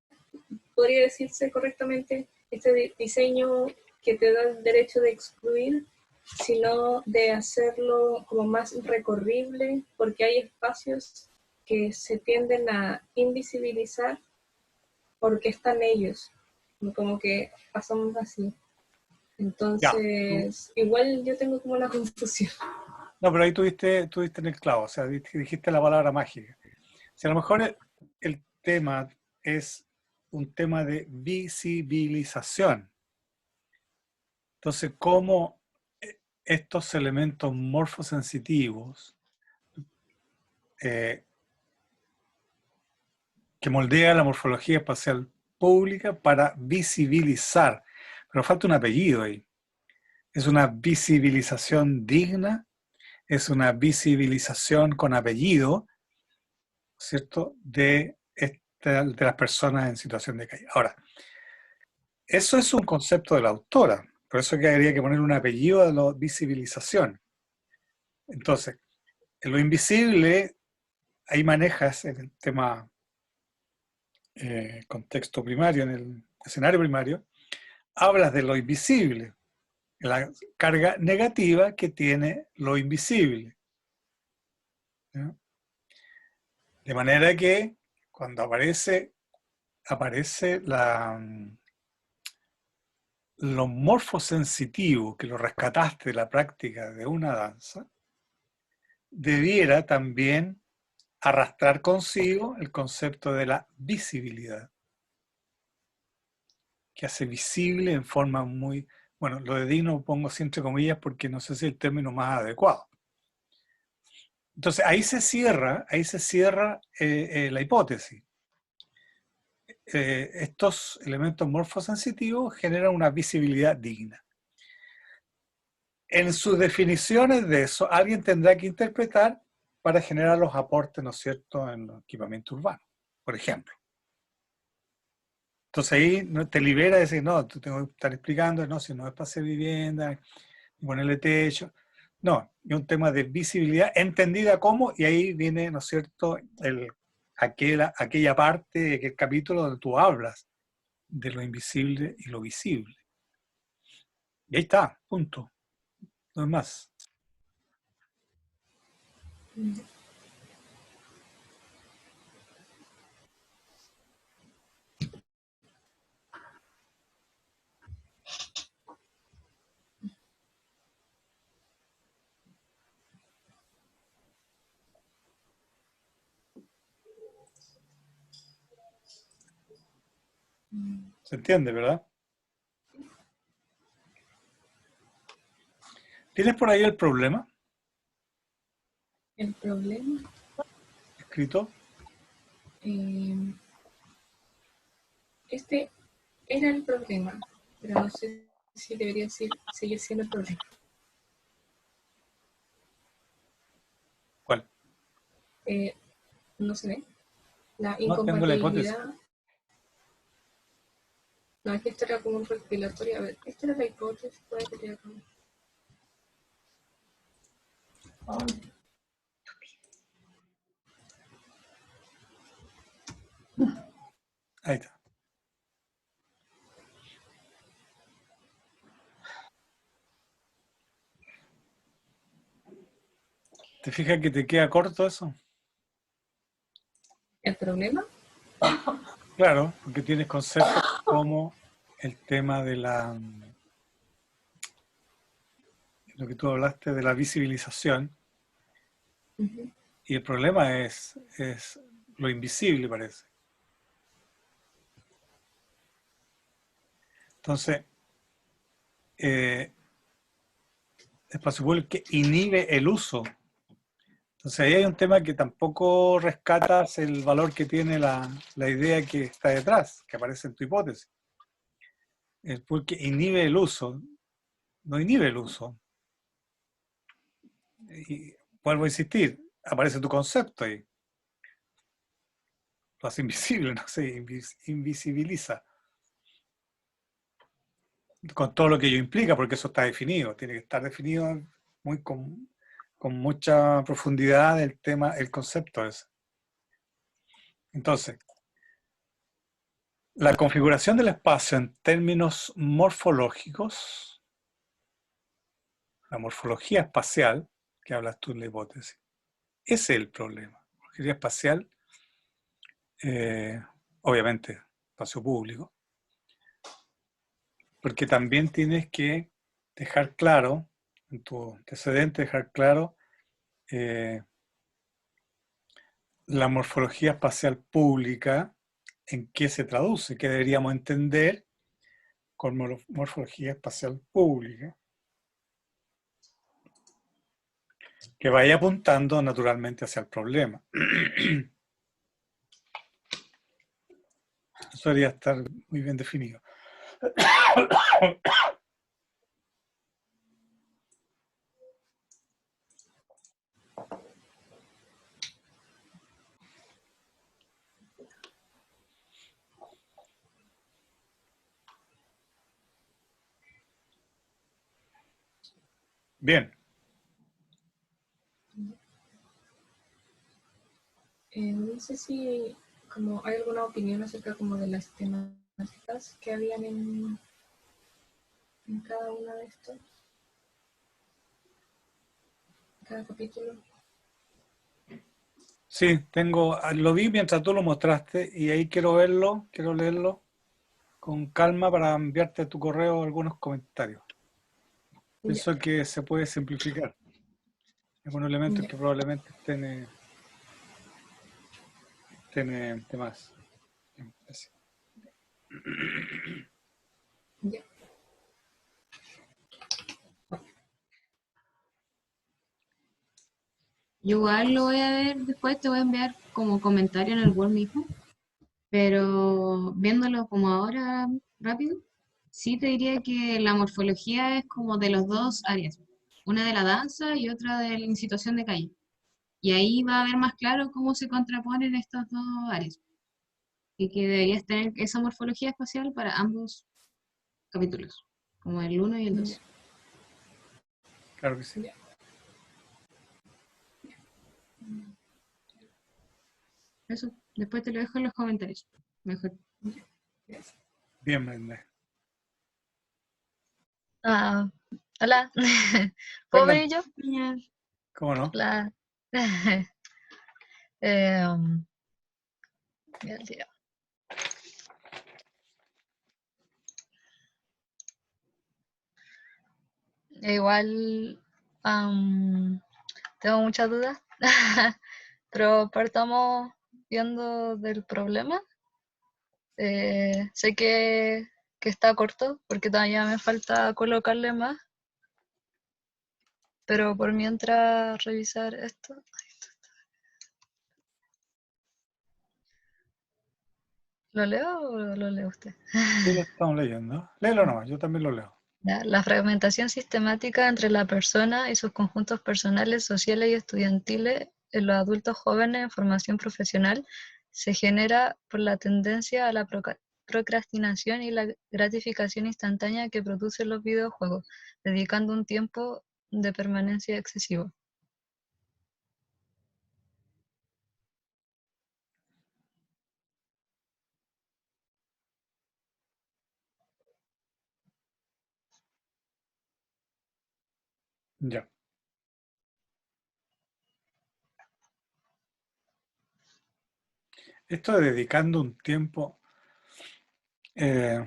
podría decirse correctamente, este diseño que te da el derecho de excluir, sino de hacerlo como más recorrible, porque hay espacios que se tienden a invisibilizar porque están ellos, como que pasamos así. Ya. Entonces, igual yo tengo como una confusión. No, pero ahí tuviste en el clavo, o sea, dijiste la palabra mágica. Si a lo mejor el tema es un tema de visibilización, entonces, ¿cómo estos elementos morfosensitivos eh, que moldean la morfología espacial pública para visibilizar, pero falta un apellido ahí. Es una visibilización digna, es una visibilización con apellido, ¿cierto?, de las personas en situación de calle. Ahora, eso es un concepto de la autora, por eso que habría que poner un apellido a la visibilización. Entonces, en lo invisible, ahí manejas en el tema contexto primario, en el escenario primario, hablas de lo invisible, la carga negativa que tiene lo invisible, ¿no? De manera que cuando aparece lo morfosensitivo, que lo rescataste de la práctica de una danza, debiera también arrastrar consigo el concepto de la visibilidad, que hace visible en forma muy... Bueno, lo de digno pongo así entre comillas porque no sé si es el término más adecuado. Entonces ahí se cierra la hipótesis. Estos elementos morfosensitivos generan una visibilidad digna. En sus definiciones de eso, alguien tendrá que interpretar para generar los aportes, ¿no es cierto?, en los equipamientos urbanos, por ejemplo. Entonces ahí te libera de decir, no, tú tengo que estar explicando, no, si no es para hacer vivienda, ponerle techo. No, es un tema de visibilidad entendida como, y ahí viene, ¿no es cierto?, aquella parte, aquel capítulo donde tú hablas de lo invisible y lo visible. Y ahí está, punto. No es más. ¿Se entiende, verdad? ¿Tienes por ahí el problema El problema, escrito? este era el problema, pero no sé si debería seguir siendo el problema. ¿Cuál? No se ve. La No, tengo la hipótesis. incompatibilidad. No, es que esto era como un recopilatorio. A ver, esta era la hipótesis. Puede que tenga como... Ahí está. ¿Te fijas que te queda corto eso? ¿El problema? Claro, porque tienes conceptos como el tema de lo que tú hablaste de la visibilización, Uh-huh. y el problema es lo invisible, parece. Entonces, espacio público que inhibe el uso. Entonces ahí hay un tema que tampoco rescatas el valor que tiene la idea que está detrás, que aparece en tu hipótesis. Es porque inhibe el uso, no inhibe el uso. Y vuelvo a insistir, aparece tu concepto ahí. Lo hace invisible, no sé, invisibiliza. Con todo lo que ello implica, porque eso está definido, tiene que estar definido muy con mucha profundidad el tema, el concepto ese. Entonces, la configuración del espacio en términos morfológicos, la morfología espacial, que hablas tú en la hipótesis, ese es el problema. La morfología espacial, obviamente, espacio público, porque también tienes que dejar claro, en tu antecedente, dejar claro la morfología espacial pública, en qué se traduce, qué deberíamos entender con morfología espacial pública, que vaya apuntando naturalmente hacia el problema. Eso debería estar muy bien definido. Bien. No sé si como hay alguna opinión acerca como de las temáticas que habían en cada una de estos, cada capítulo. Sí, lo vi mientras tú lo mostraste y ahí quiero verlo, quiero leerlo con calma para enviarte a tu correo algunos comentarios. Pienso que se puede simplificar. Algunos elementos que probablemente estén de más. Así. Ya. Yo igual lo voy a ver después, te voy a enviar como comentario en el Word mismo, pero viéndolo como ahora rápido, sí te diría que la morfología es como de los dos áreas, una de la danza y otra de la incitación de calle. Y ahí va a ver más claro cómo se contraponen estas dos áreas. Y que deberías tener esa morfología espacial para ambos capítulos, como el 1 y el 2. Claro que sí. Ya. Eso, después te lo dejo en los comentarios. Mejor. Bien, Brenda. Ah, hola. ¿Puedo Fernanda, venir yo? ¿cómo no? Hola. Em, Mira el tiro. Igual tengo muchas dudas, pero partamos viendo del problema. Sé que está corto porque todavía me falta colocarle más, pero por mientras revisar esto. ¿Lo leo o lo lee usted? Sí, lo estamos leyendo. Léelo nomás, yo también lo leo. Ya, la fragmentación sistemática entre la persona y sus conjuntos personales, sociales y estudiantiles en los adultos jóvenes en formación profesional se genera por la tendencia a la procrastinación y la gratificación instantánea que producen los videojuegos, dedicando un tiempo de permanencia excesivo. Ya. Esto de dedicando un tiempo, eh,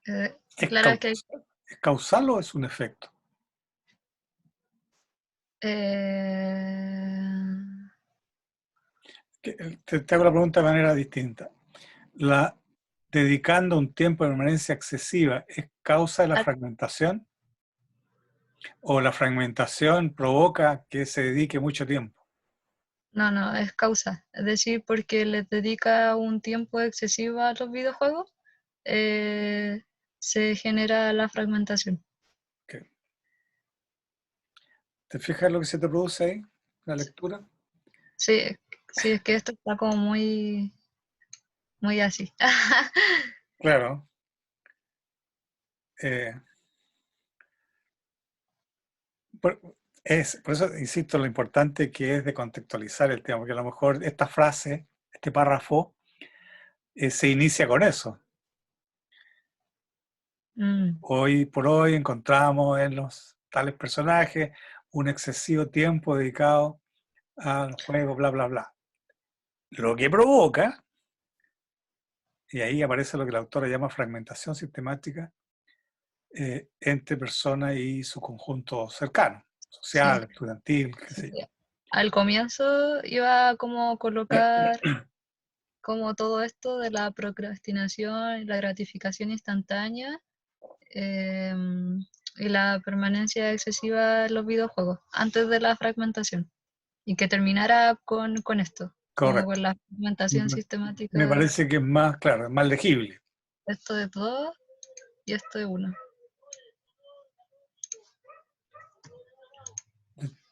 ¿es, Claro que ¿es causal o es un efecto? eh, Te hago la pregunta de manera distinta. ¿La dedicando un tiempo de permanencia excesiva es causa de la fragmentación? ¿O la fragmentación provoca que se dedique mucho tiempo? no, es causa. Es decir, porque les dedica un tiempo excesivo a los videojuegos, eh, se genera la fragmentación. Okay. ¿Te fijas lo que se te produce ahí, la lectura? Sí, sí, es que esto está como muy, muy así. Claro. Eh, por eso insisto lo importante que es de contextualizar el tema, porque a lo mejor esta frase, este párrafo, se inicia con eso. Hoy por hoy encontramos en los tales personajes un excesivo tiempo dedicado al juego, bla, bla, bla. Lo que provoca, y ahí aparece lo que la autora llama fragmentación sistemática entre personas y su conjunto cercano, social, Sí, estudiantil, qué sé sí. yo. Al comienzo iba como a colocar como todo esto de la procrastinación y la gratificación instantánea, y la permanencia excesiva en los videojuegos antes de la fragmentación, y que terminara con esto, como Correcto. con la fragmentación Me sistemática. parece que es más, claro, es más legible. esto es 2 y esto es 1.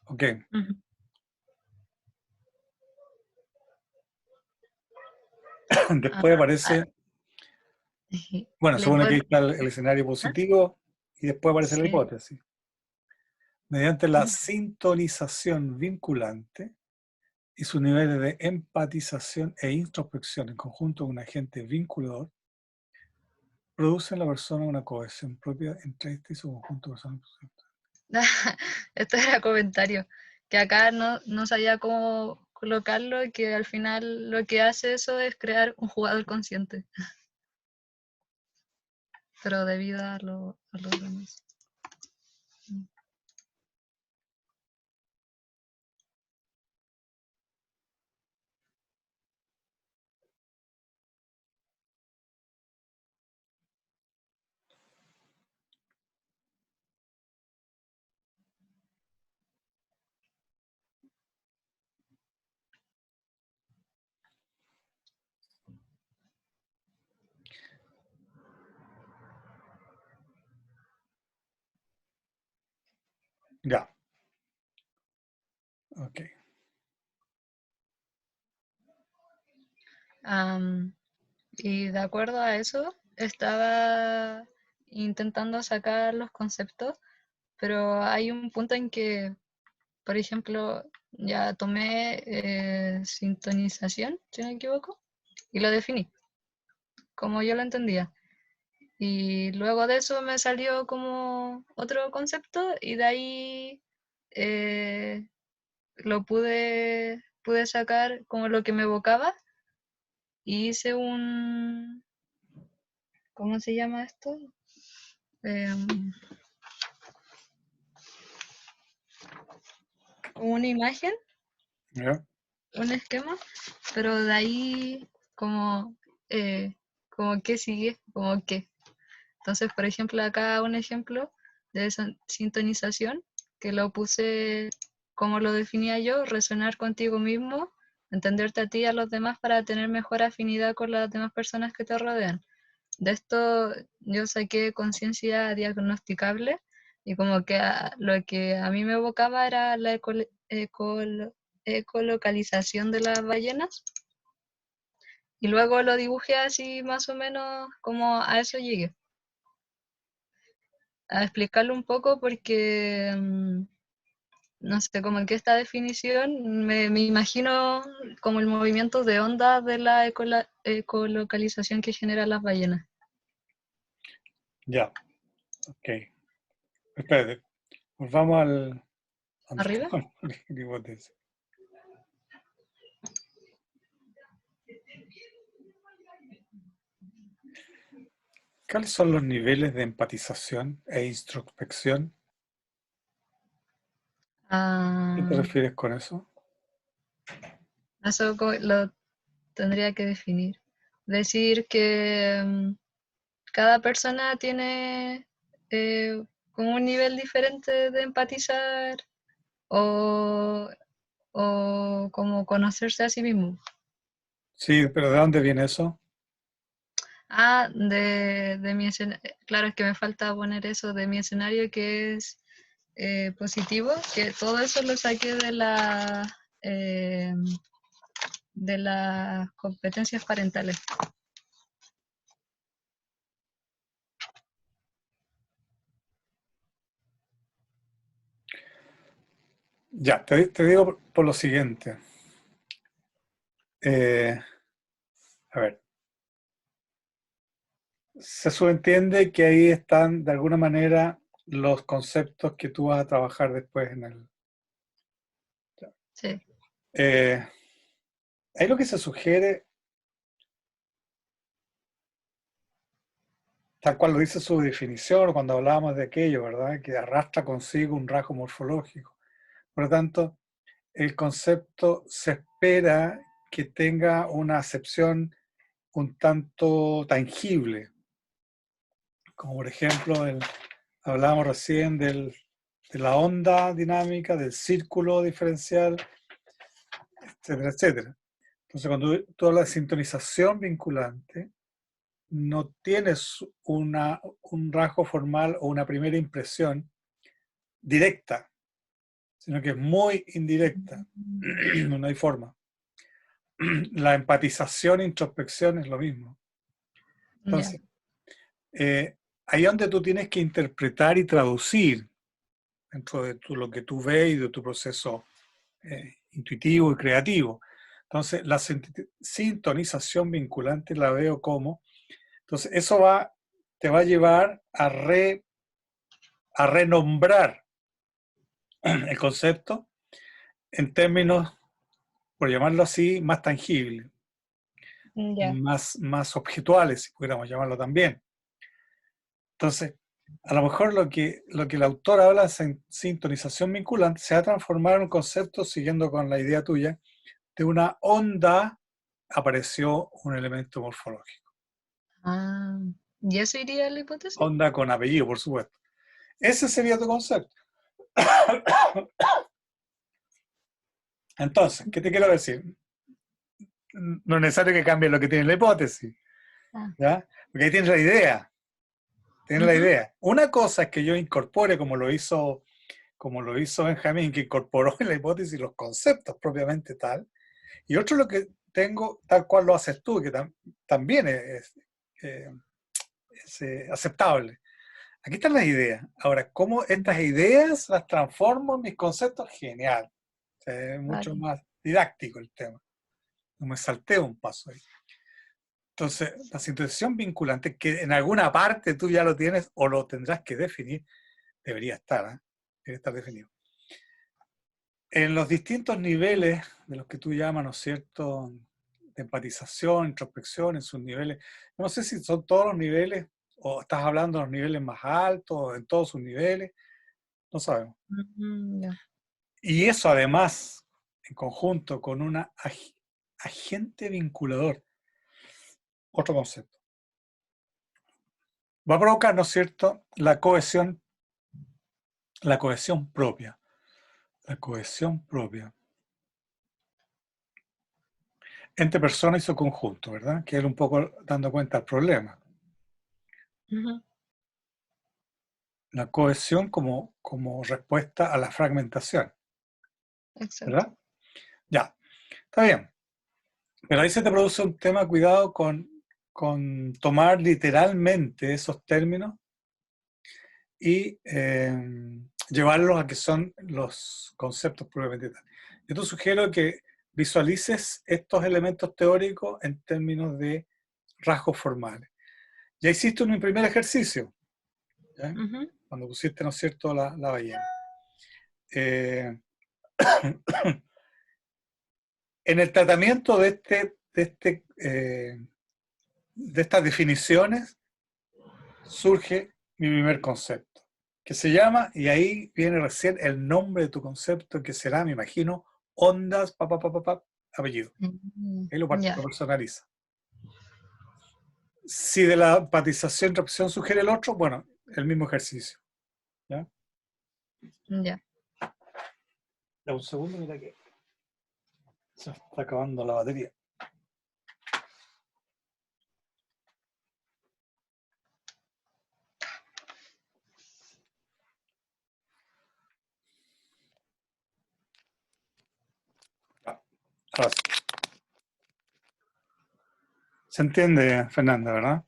Ok. Ujú. Después aparece, bueno, La supone que ahí está el hipótesis. escenario positivo y después aparece la Sí. hipótesis. Mediante la sintonización vinculante y sus niveles de empatización e introspección en conjunto con un agente vinculador, produce en la persona una cohesión propia entre este y su conjunto personal. Esto era comentario, que acá no sabía cómo colocarlo y que al final lo que hace eso es crear un jugador consciente. Pero debido a los demás. Ya. Ok. Y de acuerdo a eso, estaba intentando sacar los conceptos, pero hay un punto en que, por ejemplo, ya tomé sintonización, si no me equivoco, y lo definí, como yo lo entendía. Y luego de eso me salió como otro concepto y de ahí lo pude sacar como lo que me evocaba y hice ¿cómo se llama esto? Una imagen, ¿Ya? un esquema, pero de ahí como, como qué sigue, como qué. Entonces, por ejemplo, acá un ejemplo de esa sintonización, que lo puse como lo definía yo, resonar contigo mismo, entenderte a ti y a los demás para tener mejor afinidad con las demás personas que te rodean. De esto yo saqué conciencia diagnosticable y como que lo que a mí me evocaba era la ecolocalización de las ballenas y luego lo dibujé así más o menos como a eso llegué. A explicarlo un poco porque, no sé, como que esta definición me imagino como el movimiento de onda de la ecolocalización que generan las ballenas. Ya. Ok. Espérate. Volvamos al... ¿Arriba? la hipótesis. ¿Cuáles son los niveles de empatización e introspección? ¿Qué te refieres con eso? Eso lo tendría que definir. Decir que cada persona tiene como un nivel diferente de empatizar o, o como conocerse a sí mismo. Sí, pero ¿de dónde viene eso? Ah, de mi escenario, claro, es que me falta poner eso de mi escenario que es positivo, que todo eso lo saqué de las competencias parentales. Ya, te digo por lo siguiente. A ver. Se subentiende que ahí están, de alguna manera, los conceptos que tú vas a trabajar después en el... Sí. Ahí lo que se sugiere, tal cual lo dice su definición, cuando hablábamos de aquello, ¿verdad? Que arrastra consigo un rasgo morfológico. Por lo tanto, el concepto se espera que tenga una acepción un tanto tangible, como por ejemplo, hablábamos recién de la onda dinámica, del círculo diferencial, etcétera, etcétera. Entonces, cuando tú hablas de sintonización vinculante, no tienes un rasgo formal o una primera impresión directa, sino que es muy indirecta. No hay forma. La empatización e introspección es lo mismo. Entonces, ahí es donde tú tienes que interpretar y traducir dentro de lo que tú ves y de tu proceso intuitivo y creativo. Entonces, la sintonización vinculante la veo como, entonces eso te va a llevar a renombrar el concepto en términos, por llamarlo así, más tangibles, Ya. más objetuales, si pudiéramos llamarlo también. Entonces, a lo mejor lo que el autor habla de sintonización vinculante se va a transformar en un concepto, siguiendo con la idea tuya, de una onda apareció un elemento morfológico. Ah, ¿y eso iría a la hipótesis? Onda con apellido, por supuesto. Ese sería tu concepto. Entonces, ¿qué te quiero decir? No es necesario que cambie lo que tiene la hipótesis, Ah. ¿ya? Porque ahí tienes la idea. Tienes la Ujú. idea. Una cosa es que yo incorpore, como lo hizo Benjamín, que incorporó en la hipótesis los conceptos propiamente tal, y otro lo que tengo, tal cual lo haces tú, que también es aceptable. Aquí están las ideas. Ahora, ¿cómo estas ideas las transformo en mis conceptos? Genial. O sea, es mucho Vale. más didáctico el tema. No me salteo un paso ahí. Entonces, la sintonización vinculante, que en alguna parte tú ya lo tienes o lo tendrás que definir, debería estar, ¿eh? Debe estar definido. En los distintos niveles de los que tú llamas, ¿no es cierto?, de empatización, introspección, en sus niveles, no sé si son todos los niveles, o estás hablando de los niveles más altos, en todos sus niveles, no sabemos. Ya. Y eso además, en conjunto con un agente vinculador, otro concepto, va a provocar, ¿no es cierto?, la cohesión propia. La cohesión propia entre persona y su conjunto, ¿verdad? Que es un poco dando cuenta del problema. Ujú. La cohesión como respuesta a la fragmentación, Exacto. ¿verdad? Ya, está bien. Pero ahí se te produce un tema, cuidado con tomar literalmente esos términos y llevarlos a que son los conceptos propiamente tal. Yo te sugiero que visualices estos elementos teóricos en términos de rasgos formales. Ya hiciste un primer ejercicio, ¿ya? Ujú. Cuando pusiste, ¿no es cierto?, la ballena. En el tratamiento de estas definiciones surge mi primer concepto, que se llama, y ahí viene recién el nombre de tu concepto, que será, me imagino, ondas, apellido. Ahí lo Ya. personaliza. Si de la empatización introspección sugiere el otro, bueno, el mismo ejercicio. ¿Ya? Ya. Da un segundo, mira que se está acabando la batería. Ahora sí. ¿Se entiende, Fernanda, verdad?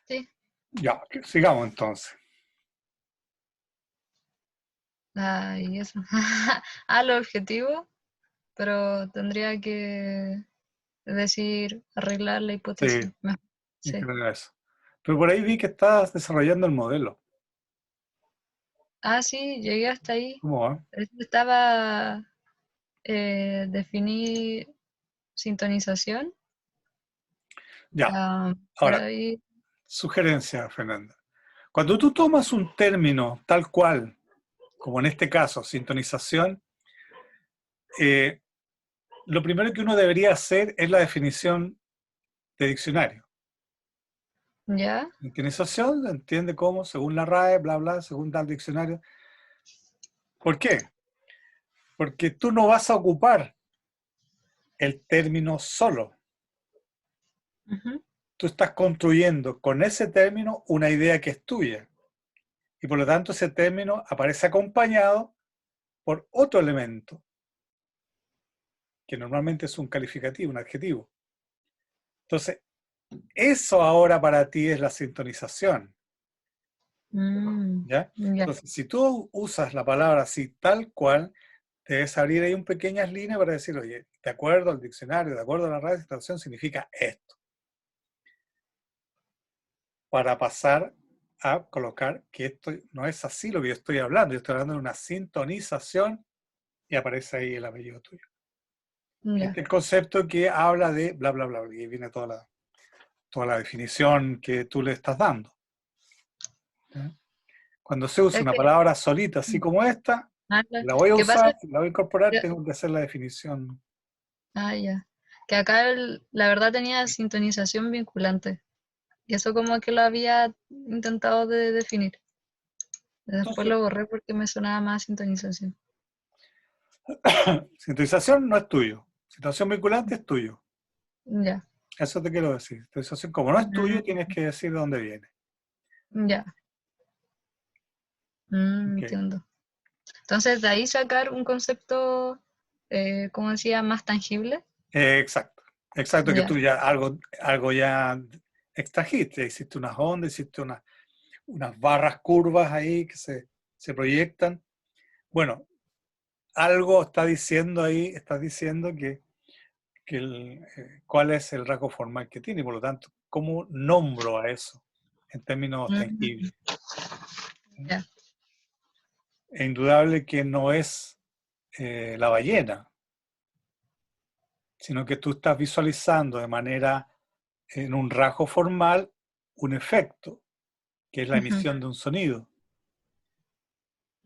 Sí. Ya, sigamos entonces. Y eso. Lo objetivo, pero tendría que decir, arreglar la hipótesis. Sí, y Sí. creo eso. Pero por ahí vi que estás desarrollando el modelo. Sí, llegué hasta ahí. ¿Cómo va? Estaba definir sintonización. Ya. Por Ahora, ahí. sugerencia, Fernanda. Cuando tú tomas un término tal cual, como en este caso, sintonización, lo primero que uno debería hacer es la definición de diccionario. ¿Ya? Sintonización se entiende como, según la RAE, bla, bla, según tal diccionario. ¿Por qué? Porque tú no vas a ocupar el término solo. Ujú. tú estás construyendo con ese término una idea que es tuya. Y por lo tanto ese término aparece acompañado por otro elemento, que normalmente es un calificativo, un adjetivo. Entonces, eso ahora para ti es la sintonización. ¿Ya? Ya. Entonces, si tú usas la palabra así tal cual, debes abrir ahí un pequeñas líneas para decir, oye, de acuerdo al diccionario, de acuerdo a la radio de traducción, significa esto. Para pasar a colocar que esto no es así lo que yo estoy hablando de una sintonización y aparece ahí el apellido tuyo. Ya. Este es el concepto que habla de bla, bla, bla, y viene toda la definición que tú le estás dando. ¿Ya? Cuando se usa Es una que, palabra solita, así como esta, claro. la voy a ¿Qué pasa? usar, la voy a incorporar, Ya. tengo que hacer la definición. Ya. Que acá la verdad tenía sintonización vinculante. Y eso como que lo había intentado de definir. Después Entonces, lo borré porque me sonaba más sintonización. sintonización no es tuyo. Sintonización vinculante es tuyo. Ya. Eso te quiero decir. Sintonización, como no es tuyo, tienes que decir de dónde viene. Ya. Ok. Entiendo. Entonces, de ahí sacar un concepto, como decía, más tangible. Exacto. Exacto, que Ya. tú ya algo ya extrajiste. Hiciste unas ondas, hiciste unas barras curvas ahí que se proyectan. Bueno, algo está diciendo ahí, estás diciendo que cuál es el rasgo formal que tiene, y por lo tanto, ¿cómo nombro a eso en términos tangibles? Ya. Es indudable que no es la ballena, sino que tú estás visualizando de manera, en un rasgo formal, un efecto, que es la emisión de un sonido.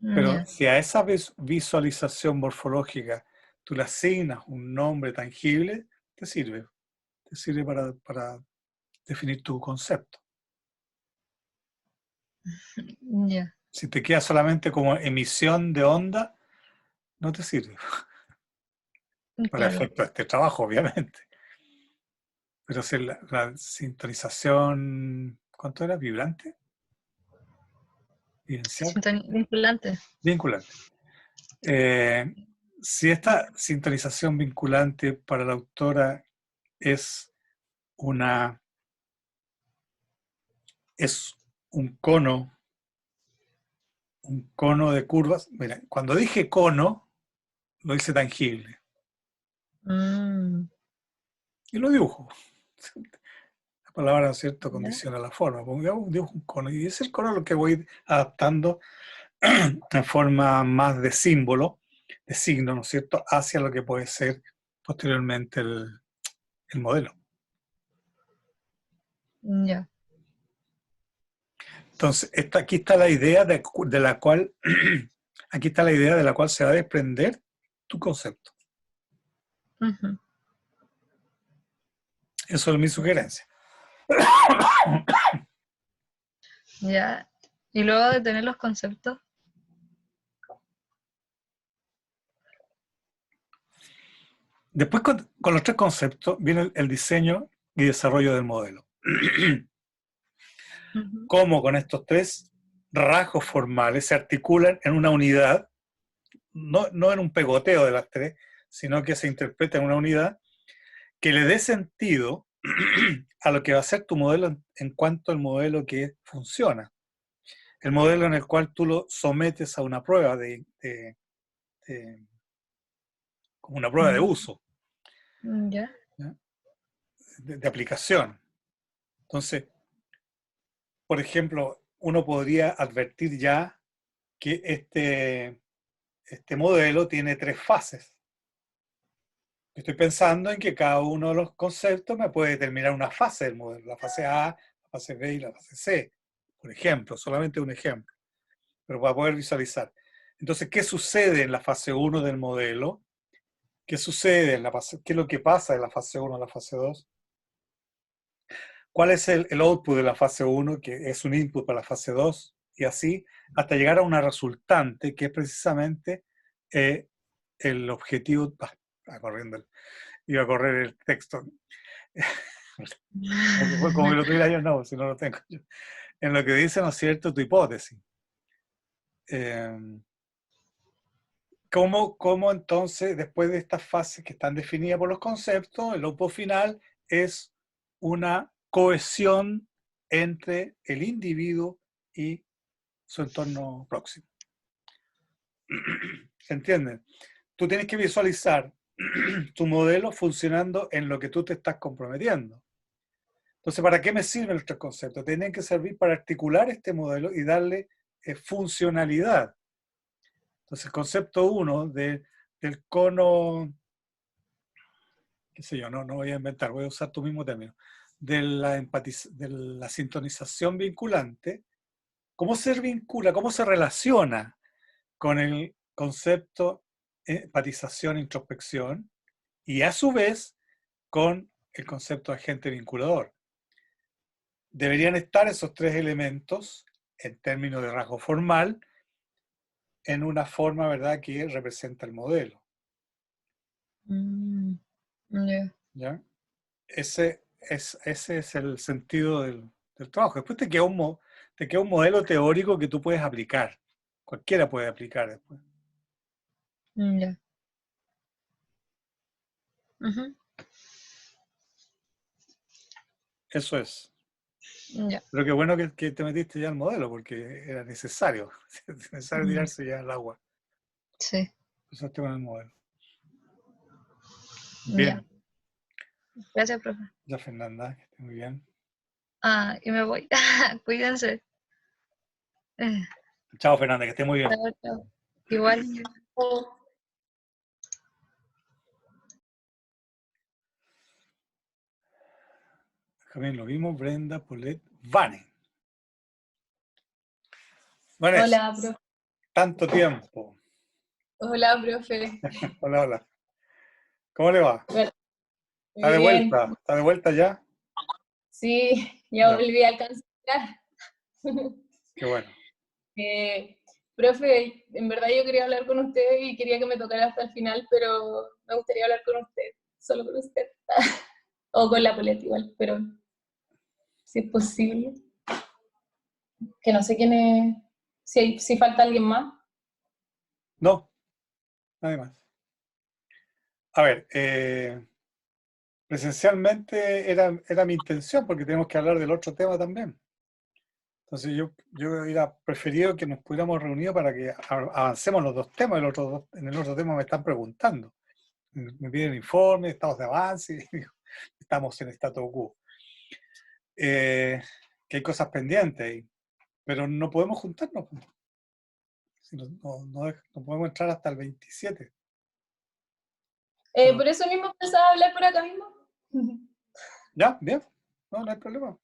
Pero Ya. si a esa visualización morfológica tú le asignas un nombre tangible, te sirve para definir tu concepto. Ya. Si te queda solamente como emisión de onda, no te sirve. Para Claro. efecto de este trabajo, obviamente. Pero si la sintonización, ¿cuánto era? ¿Vibrante? ¿Vivencial? Vinculante. Vinculante. Si esta sintonización vinculante para la autora es un cono de curvas. Mira, cuando dije cono, lo hice tangible. Y lo dibujo. La palabra, ¿no es cierto?, condiciona la forma. Dibujo un cono. Y es el cono lo que voy adaptando en forma más de símbolo, de signo, ¿no es cierto?, hacia lo que puede ser posteriormente el modelo. Ya. Entonces, aquí está la idea de la cual aquí está la idea de la cual se va a desprender tu concepto. Ujú. Eso es mi sugerencia. Ya. Y luego de tener los conceptos. Después, con los tres conceptos, viene el diseño y desarrollo del modelo. Ujú. Cómo con estos tres rasgos formales se articulan en una unidad, no en un pegoteo de las tres, sino que se interpreta en una unidad que le dé sentido a lo que va a ser tu modelo en cuanto al modelo que funciona. El modelo en el cual tú lo sometes a una prueba como una prueba de uso, Ya. ¿ya? De aplicación. Entonces, por ejemplo, uno podría advertir ya que este modelo tiene tres fases. Estoy pensando en que cada uno de los conceptos me puede determinar una fase del modelo, la fase A, la fase B y la fase C, por ejemplo, solamente un ejemplo, pero para poder visualizar. Entonces, ¿qué sucede en la fase 1 del modelo? ¿Qué sucede qué es lo que pasa en la fase 1 a la fase 2? ¿Cuál es el output de la fase 1, que es un input para la fase 2? Y así, hasta llegar a una resultante, que es precisamente el objetivo. Iba a correr el texto. Como que lo tuviera yo, no, si no lo tengo yo. En lo que dice, ¿no es cierto?, tu hipótesis. ¿Cómo entonces, después de estas fases que están definidas por los conceptos, el opus final es una cohesión entre el individuo y su entorno próximo? ¿Se entiende? Tú tienes que visualizar tu modelo funcionando en lo que tú te estás comprometiendo. Entonces, ¿para qué me sirven estos conceptos? Tienen que servir para articular este modelo y darle funcionalidad. Entonces, el concepto 1 del cono, qué sé yo, no voy a inventar, voy a usar tu mismo término, de la sintonización vinculante, ¿cómo se vincula, cómo se relaciona con el concepto empatización, introspección, y a su vez con el concepto de agente vinculador? Deberían estar esos tres elementos, en términos de rasgo formal, en una forma, ¿verdad?, que representa el modelo. Ya. ¿Ya? Ese es el sentido del trabajo. Después te queda un modelo teórico que tú puedes aplicar. Cualquiera puede aplicar después. Ya. Ujú. Eso es. Ya. Pero qué bueno que te metiste ya al modelo, porque era necesario. Necesario tirarse ya al agua. Sí. Empezaste con el modelo. Ya. Bien. Gracias, profe. Ya, Fernanda, que esté muy bien. Ah, y me voy. Cuídense. Chao, Fernanda, que esté muy bien. Chao, chao. Igual. También lo vimos, Brenda, Paulette, Vane. Vanessa, Hola, profe. tanto tiempo. Hola, profe. Hola, hola. ¿Cómo le va? Bueno, ¿Está muy de bien. vuelta? ¿Está de vuelta ya? Sí, ya Ya, volví a alcanzar. qué bueno. Profe, en verdad yo quería hablar con usted y quería que me tocara hasta el final, pero me gustaría hablar con usted, solo con usted. O con la Paulette igual, pero si es posible. Que no sé quién es, si falta alguien más. No, nadie más. A ver, presencialmente era mi intención, porque tenemos que hablar del otro tema también. Entonces yo hubiera preferido que nos pudiéramos reunir para que avancemos los dos temas. En el otro tema me están preguntando. Me piden informes, estados de avance, y digo, estamos en status quo. Que hay cosas pendientes, pero no podemos juntarnos. Si no podemos entrar hasta el 27. Por eso mismo pensaba hablar por acá mismo. Ya, bien, no hay problema.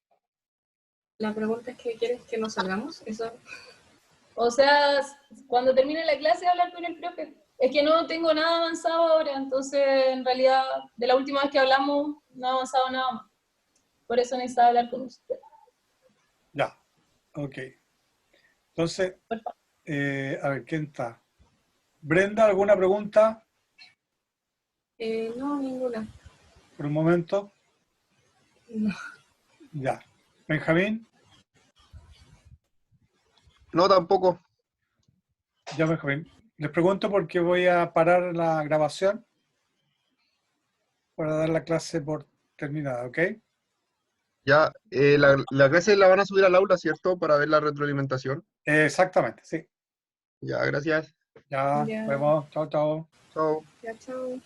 La pregunta es que quieres que nos salgamos, eso. O sea, cuando termine la clase hablar con el profe. Es que no tengo nada avanzado ahora, entonces en realidad de la última vez que hablamos no ha avanzado nada más. Por eso necesitaba hablar con usted. Ya, ok. Entonces, Por favor. a ver, ¿quién está? Brenda, ¿alguna pregunta No, ninguna. por un momento? No. Ya. Benjamín, No, tampoco. ya Benjamín. Les pregunto porque voy a parar la grabación para dar la clase por terminada, ¿ok? Ya, la clase la van a subir al aula, ¿cierto? Para ver la retroalimentación. Exactamente, sí. Ya, gracias. Ya, Ya. nos vemos. Chao, chao. Chao. Ya, chao.